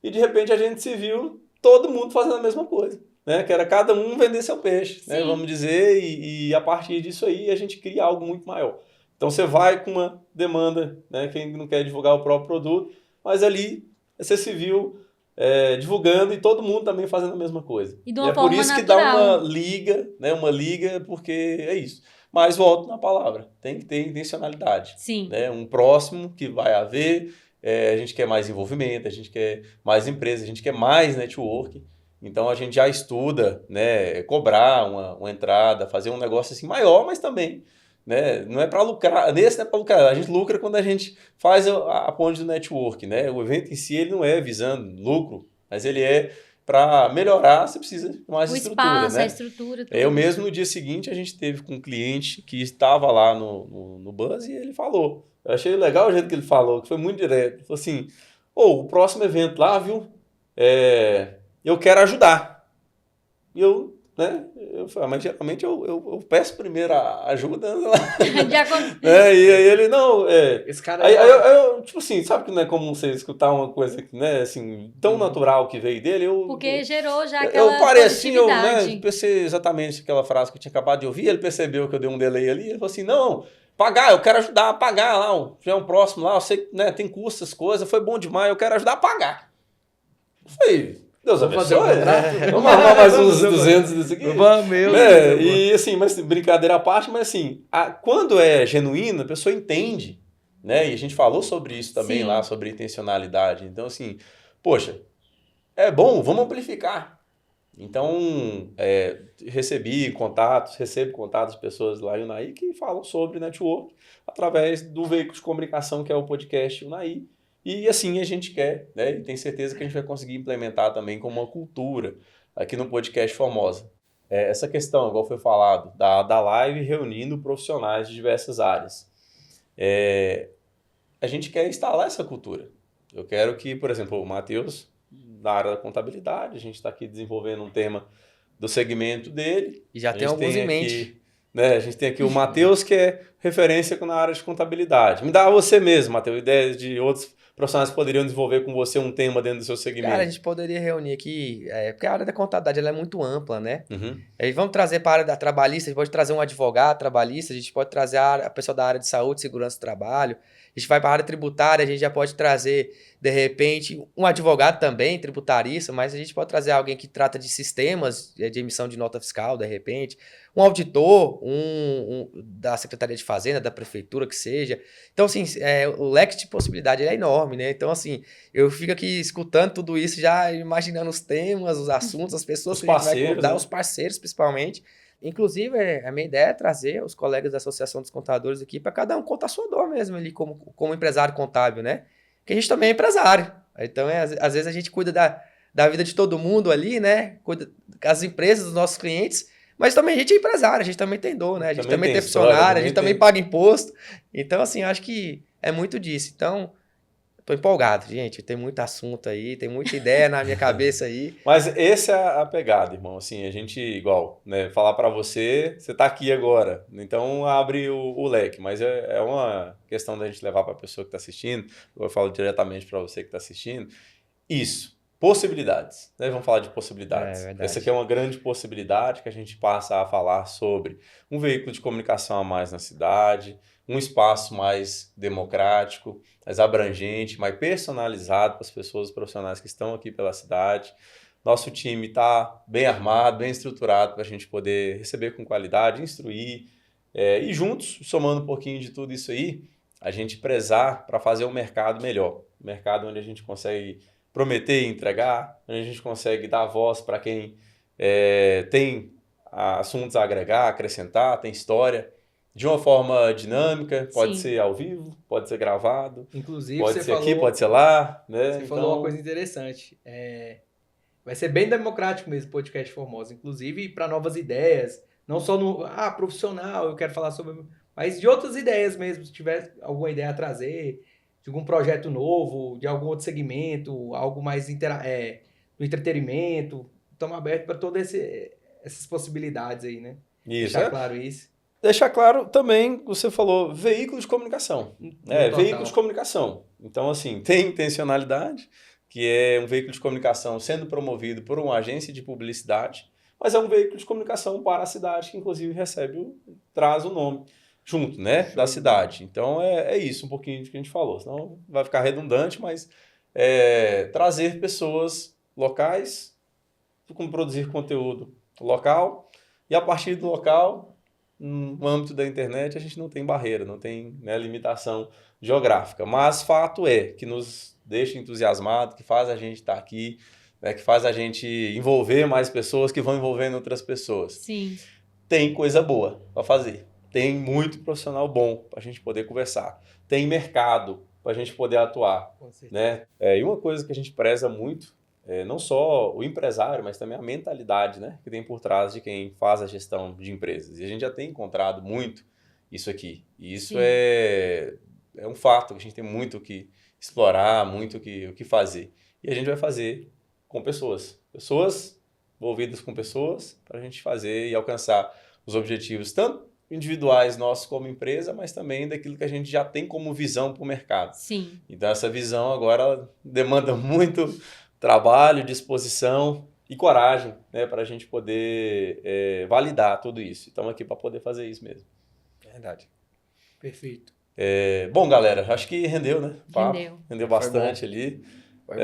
A: e de repente a gente se viu todo mundo fazendo a mesma coisa, né? Que era cada um vender seu peixe, né? Vamos dizer, e a partir disso aí a gente cria algo muito maior. Então você vai com uma demanda, né? Quem não quer divulgar o próprio produto, mas ali você se viu divulgando e todo mundo também fazendo a mesma coisa.
B: E de uma
A: forma por isso
B: natural.
A: Que dá uma liga, né? Uma liga, porque é isso. Mas volto na palavra, tem que ter intencionalidade.
B: Sim.
A: Né? Um próximo que vai haver. A gente quer mais envolvimento, a gente quer mais empresas, a gente quer mais network. Então, a gente já estuda, né, cobrar uma entrada, fazer um negócio assim maior, mas também, né, não é para lucrar. Nesse não é para lucrar, a gente lucra quando a gente faz a ponte do network. Né? O evento em si ele não é visando lucro, mas ele é para melhorar, você precisa de mais estrutura.
B: Espaço,
A: né?
B: A estrutura. Tudo.
A: Eu mesmo, no dia seguinte, a gente teve com um cliente que estava lá no Buzz e ele falou. Eu achei legal o jeito que ele falou, que foi muito direto. Ele falou assim, o próximo evento lá, viu, eu quero ajudar. E eu né? Eu falei, mas geralmente eu peço primeiro a ajuda, né?
B: Já con-
A: E aí ele, não,
D: Esse cara
A: Aí,
D: aí,
A: eu, tipo assim, sabe que não é como você escutar uma coisa que, né, assim, tão natural que veio dele,
B: Porque gerou já
A: eu
B: aquela
A: parei assim, eu, né,
B: positividade.
A: pensei exatamente aquela frase que eu tinha acabado de ouvir, ele percebeu que eu dei um delay ali, ele falou assim, não, pagar, eu quero ajudar a pagar lá, já é um próximo lá, eu sei que, né, tem custo, essas coisas, foi bom demais, eu quero ajudar a pagar. Eu falei, Deus
D: vamos fazer um
A: abençoe,
D: contrato?
A: vamos arrumar mais uns
D: Vamos fazer um
A: 200 disso aqui.
C: Vamos, meu
A: Né?
C: Deus, amor.
A: E assim, mas brincadeira à parte, mas assim, quando é genuíno, a pessoa entende, né? E a gente falou sobre isso também
B: Sim.
A: lá, sobre intencionalidade. Então, assim, poxa, é bom, vamos amplificar. Então, recebo contatos de pessoas lá em Unai que falam sobre network através do veículo de comunicação que é o podcast Unai. E assim a gente quer, né? E tenho certeza que a gente vai conseguir implementar também como uma cultura aqui no podcast Formosa. Essa questão, igual foi falado, da live reunindo profissionais de diversas áreas. A gente quer instalar essa cultura. Eu quero que, por exemplo, o Matheus, na área da contabilidade, a gente está aqui desenvolvendo um tema do segmento dele.
C: E já
A: A
C: tem
A: gente
C: alguns em
A: aqui,
C: mente.
A: né, a gente tem aqui o Matheus, que é referência na área de contabilidade. Me dá você mesmo, Matheus, ideias de outros profissionais que poderiam desenvolver com você um tema dentro do seu segmento.
C: Cara, a gente poderia reunir aqui, porque a área da contabilidade ela é muito ampla, né?
A: Uhum.
C: Aí vamos trazer para a área da trabalhista, a gente pode trazer um advogado trabalhista, a gente pode trazer a pessoa da área de saúde, segurança do trabalho, a gente vai para a área tributária, a gente já pode trazer, de repente, um advogado também, tributarista, mas a gente pode trazer alguém que trata de sistemas de emissão de nota fiscal, de repente, um auditor, da Secretaria de Fazenda, da Prefeitura, que seja. Então, assim, o leque de possibilidade ele é enorme, né? Então, assim, eu fico aqui escutando tudo isso, já imaginando os temas, os assuntos, as pessoas
A: Os
C: que a gente vai
A: parceiros,
C: convidar,
A: né?
C: os parceiros principalmente. Inclusive, a minha ideia é trazer os colegas da Associação dos Contadores aqui para cada um contar a sua dor mesmo ali, como empresário contábil, né? Porque a gente também é empresário. Então, às vezes a gente cuida da vida de todo mundo ali, né? Cuida das empresas, dos nossos clientes, mas também a gente é empresário, a gente também tem dor, né? A gente também tem
A: história,
C: funcionário, a gente também
A: tem...
C: paga imposto. Então, assim, acho que é muito disso. Então, tô empolgado, gente. Tem muito assunto aí, tem muita ideia na minha cabeça aí.
A: Mas essa é a pegada, irmão. Assim, a gente, igual, né, falar para você, você tá aqui agora. Então, abre o leque. Mas é uma questão da gente levar para a pessoa que está assistindo. Eu falo diretamente para você que está assistindo. Isso. Possibilidades. Né? Vamos falar de possibilidades.
C: É verdade.
A: Essa aqui é uma grande possibilidade que a gente passa a falar sobre um veículo de comunicação a mais na cidade, um espaço mais democrático, mais abrangente, mais personalizado para as pessoas profissionais que estão aqui pela cidade. Nosso time está bem armado, bem estruturado para a gente poder receber com qualidade, instruir e juntos, somando um pouquinho de tudo isso aí, a gente prezar para fazer um mercado melhor. Um mercado onde a gente consegue prometer e entregar, onde a gente consegue dar voz para quem tem assuntos a agregar, acrescentar, tem história, de uma forma dinâmica, pode
B: Sim.
A: ser ao vivo, pode ser gravado,
D: inclusive,
A: pode
D: você
A: ser
D: falou,
A: aqui, pode ser lá, né?
D: Você falou uma coisa interessante. Vai ser bem democrático mesmo o podcast Formosa, inclusive para novas ideias, não só no profissional, eu quero falar sobre, mas de outras ideias mesmo, se tiver alguma ideia a trazer, de algum projeto novo, de algum outro segmento, algo mais no entretenimento, estamos abertos para todas essas possibilidades aí, né?
A: Isso,
D: Deixar claro isso.
A: Deixar claro também, você falou, veículo de comunicação.
D: Total.
A: Veículo de comunicação. Então, assim, tem intencionalidade, que é um veículo de comunicação sendo promovido por uma agência de publicidade, mas é um veículo de comunicação para a cidade, que inclusive traz o nome junto, né, da cidade. Então, é isso um pouquinho do que a gente falou. Senão vai ficar redundante, mas trazer pessoas locais, como produzir conteúdo local, e a partir do local, no âmbito da internet, a gente não tem barreira, não tem, né, limitação geográfica. Mas fato é que nos deixa entusiasmado, que faz a gente estar aqui, né, que faz a gente envolver mais pessoas que vão envolvendo outras pessoas.
B: Sim.
A: Tem coisa boa para fazer. Tem muito profissional bom para a gente poder conversar. Tem mercado para a gente poder atuar. Né? E uma coisa que a gente preza muito, não só o empresário, mas também a mentalidade, né, que tem por trás de quem faz a gestão de empresas. E a gente já tem encontrado muito isso aqui. E isso é um fato, que a gente tem muito o que explorar, muito o que fazer. E a gente vai fazer com pessoas. Pessoas envolvidas com pessoas, para a gente fazer e alcançar os objetivos, tanto individuais nossos como empresa, mas também daquilo que a gente já tem como visão para o mercado.
B: Sim.
A: Então, essa visão agora ela demanda muito trabalho, disposição e coragem, né, para a gente poder validar tudo isso. Estamos aqui para poder fazer isso mesmo.
C: Verdade.
D: Perfeito.
A: Bom, galera, acho que rendeu, né? Papo.
B: Rendeu.
A: Rendeu bastante ali.
C: Foi bom.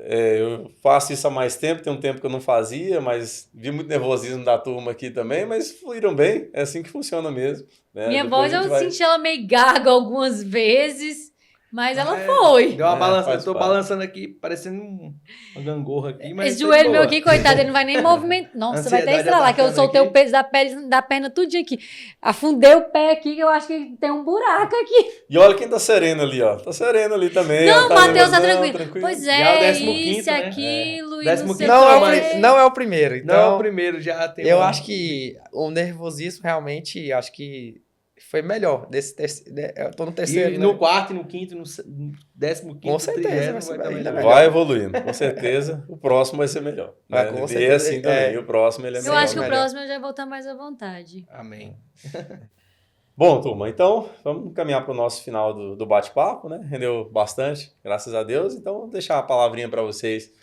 A: Eu faço isso há mais tempo, tem um tempo que eu não fazia, mas vi muito nervosismo da turma aqui também, mas fluíram bem, é assim que funciona mesmo. Né?
B: Minha
A: Depois
B: voz,
A: a
B: eu
A: gente vai-
B: senti ela meio gaga algumas vezes, mas ela foi.
D: Deu uma balança,
A: faz
D: eu tô
A: parte.
D: balançando aqui, parecendo uma gangorra aqui, mas
B: Esse
D: foi
B: joelho
D: boa.
B: meu aqui, coitado, ele não vai nem movimentar. Nossa, vai até
D: Ansiedade
B: estralar, que eu
D: atacando
B: soltei
D: aqui.
B: o peso da perna tudinho aqui. Afundei o pé aqui, que eu acho que tem um buraco aqui.
A: E olha quem tá sereno ali, ó. Tá sereno ali também.
B: Não,
A: ó,
B: o Matheus tá
A: nervosão,
B: tranquilo. Pois
D: Já é o
B: é,
D: 15º,
B: isso,
D: né?
B: aquilo, e
D: 15º
B: não sei
C: Não,
B: o quê.
C: não é o primeiro. Então,
D: Não é o primeiro, já tem
C: eu
D: uma-
C: acho que o nervosismo realmente, acho que foi melhor. Eu tô no terceiro,
D: E
C: né?
D: no quarto, no quinto, no 15º,
C: Com certeza,
D: trigésimo,
C: vai ser
D: vai estar
C: ainda
D: melhor.
C: melhor.
A: Vai evoluindo, com certeza. O próximo vai ser melhor.
C: Vai,
A: Né?
C: com
A: E
C: certeza,
A: assim também. O próximo ele é
B: Eu
A: melhor.
B: acho que o
C: melhor.
B: próximo eu já vou estar mais à vontade.
D: Amém.
A: Bom, turma, então vamos caminhar para o nosso final do bate-papo, né? Rendeu bastante, graças a Deus. Então, vou deixar a palavrinha para vocês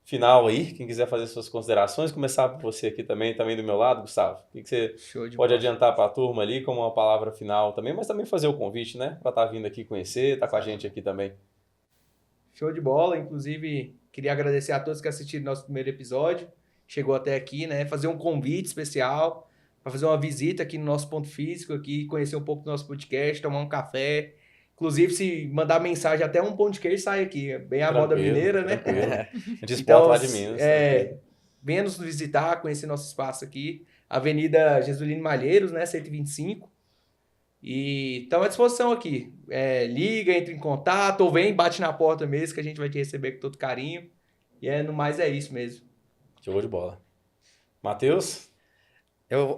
A: final aí. Quem quiser fazer suas considerações, começar por você aqui também do meu lado, Gustavo. O que você
D: Show de
A: pode
D: bola.
A: adiantar para a turma ali como uma palavra final também, mas também fazer o convite, né? Para estar vindo aqui conhecer, estar com a gente aqui também.
D: Show de bola. Inclusive, queria agradecer a todos que assistiram nosso primeiro episódio. Chegou até aqui, né? Fazer um convite especial para fazer uma visita aqui no nosso ponto físico, aqui, conhecer um pouco do nosso podcast, tomar um café. Inclusive, se mandar mensagem, até um pão de queijo sai aqui. É bem a moda
A: Tranquilo,
D: mineira, né?
A: tranquilo. A gente exporta lá de Minas. tranquilo.
D: Venha nos visitar, conhecer nosso espaço aqui. Avenida Jesulino Malheiros, né? 125. E estamos à disposição aqui. Liga, entra em contato, ou vem, bate na porta mesmo, que a gente vai te receber com todo carinho. E no mais é isso mesmo.
A: Show de bola. Matheus?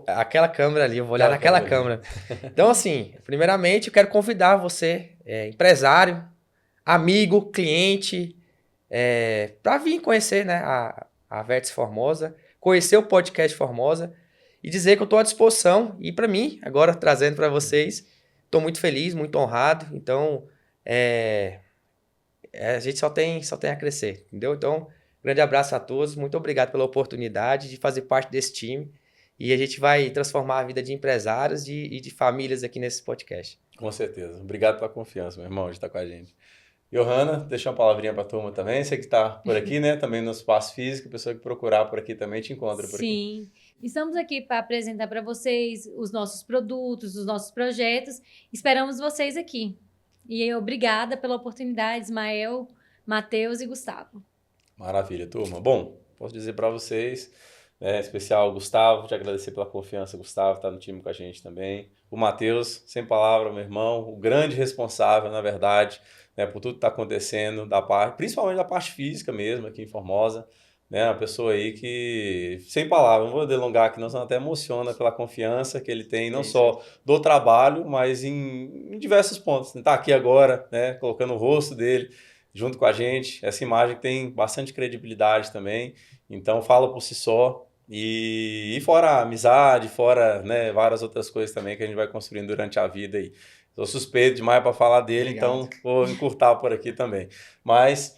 C: Aquela câmera ali, eu vou olhar
A: Aquela
C: naquela câmera. Então, assim, primeiramente eu quero convidar você, empresário, amigo, cliente, para vir conhecer, né, a Vértice Formosa, conhecer o podcast Formosa e dizer que eu estou à disposição. E para mim, agora trazendo para vocês, estou muito feliz, muito honrado. Então, a gente só tem a crescer, entendeu? Então, grande abraço a todos, muito obrigado pela oportunidade de fazer parte desse time. E a gente vai transformar a vida de empresários e de famílias aqui nesse podcast.
A: Com certeza. Obrigado pela confiança, meu irmão, de estar com a gente. Johanna, deixa uma palavrinha para a turma também. Você que está por aqui, né? Também no espaço físico, a pessoa que procurar por aqui também te encontra por aqui.
B: Sim. Estamos aqui para apresentar para vocês os nossos produtos, os nossos projetos. Esperamos vocês aqui. E obrigada pela oportunidade, Ismael, Matheus e Gustavo.
A: Maravilha, turma. Bom, posso dizer para vocês, em especial o Gustavo, te agradecer pela confiança. Gustavo está no time com a gente também. O Matheus, sem palavra, meu irmão, o grande responsável, na verdade, né, por tudo que está acontecendo, principalmente da parte física mesmo, aqui em Formosa. Né, uma pessoa aí que, sem palavras, não vou delongar aqui, não, senão até emociona pela confiança que ele tem, não só do trabalho, mas em diversos pontos. Está aqui agora, né, colocando o rosto dele junto com a gente, essa imagem tem bastante credibilidade também, então fala por si só. E fora a amizade, fora, né, várias outras coisas também que a gente vai construindo durante a vida aí. Estou suspeito demais para falar dele,
D: Obrigado.
A: então vou encurtar por aqui também. Mas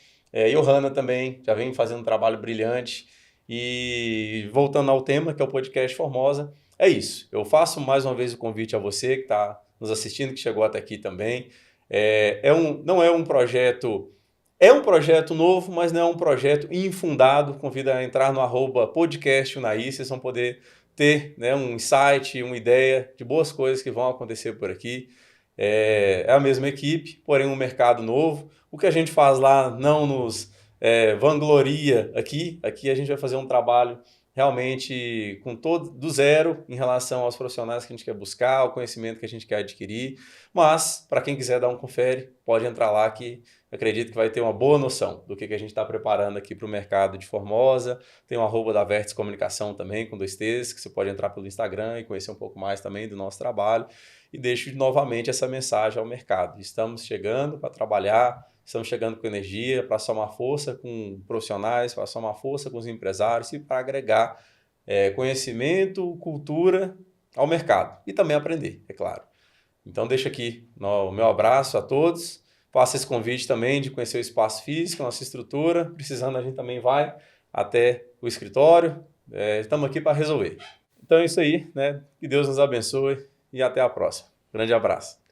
A: Johanna também já vem fazendo um trabalho brilhante. E voltando ao tema, que é o podcast Formosa, é isso. Eu faço mais uma vez o convite a você que está nos assistindo, que chegou até aqui também. Não é um projeto... É um projeto novo, mas não é um projeto infundado. Convido a entrar no @podcastunaí, vocês vão poder ter, né, um insight, uma ideia de boas coisas que vão acontecer por aqui. É a mesma equipe, porém um mercado novo. O que a gente faz lá não nos vangloria aqui. Aqui a gente vai fazer um trabalho realmente do zero em relação aos profissionais que a gente quer buscar, o conhecimento que a gente quer adquirir. Mas, para quem quiser dar um confere, pode entrar lá que acredito que vai ter uma boa noção do que a gente está preparando aqui para o mercado de Formosa. Tem o @da Vértice Comunicação também, com 2 T's, que você pode entrar pelo Instagram e conhecer um pouco mais também do nosso trabalho. E deixo novamente essa mensagem ao mercado. Estamos chegando para trabalhar Estamos chegando com energia para somar força com profissionais, para somar força com os empresários e para agregar conhecimento, cultura ao mercado e também aprender, é claro. Então deixo aqui o meu abraço a todos. Faço esse convite também de conhecer o espaço físico, nossa estrutura. Precisando, a gente também vai até o escritório. Estamos aqui para resolver. Então é isso aí, né? Que Deus nos abençoe e até a próxima. Grande abraço.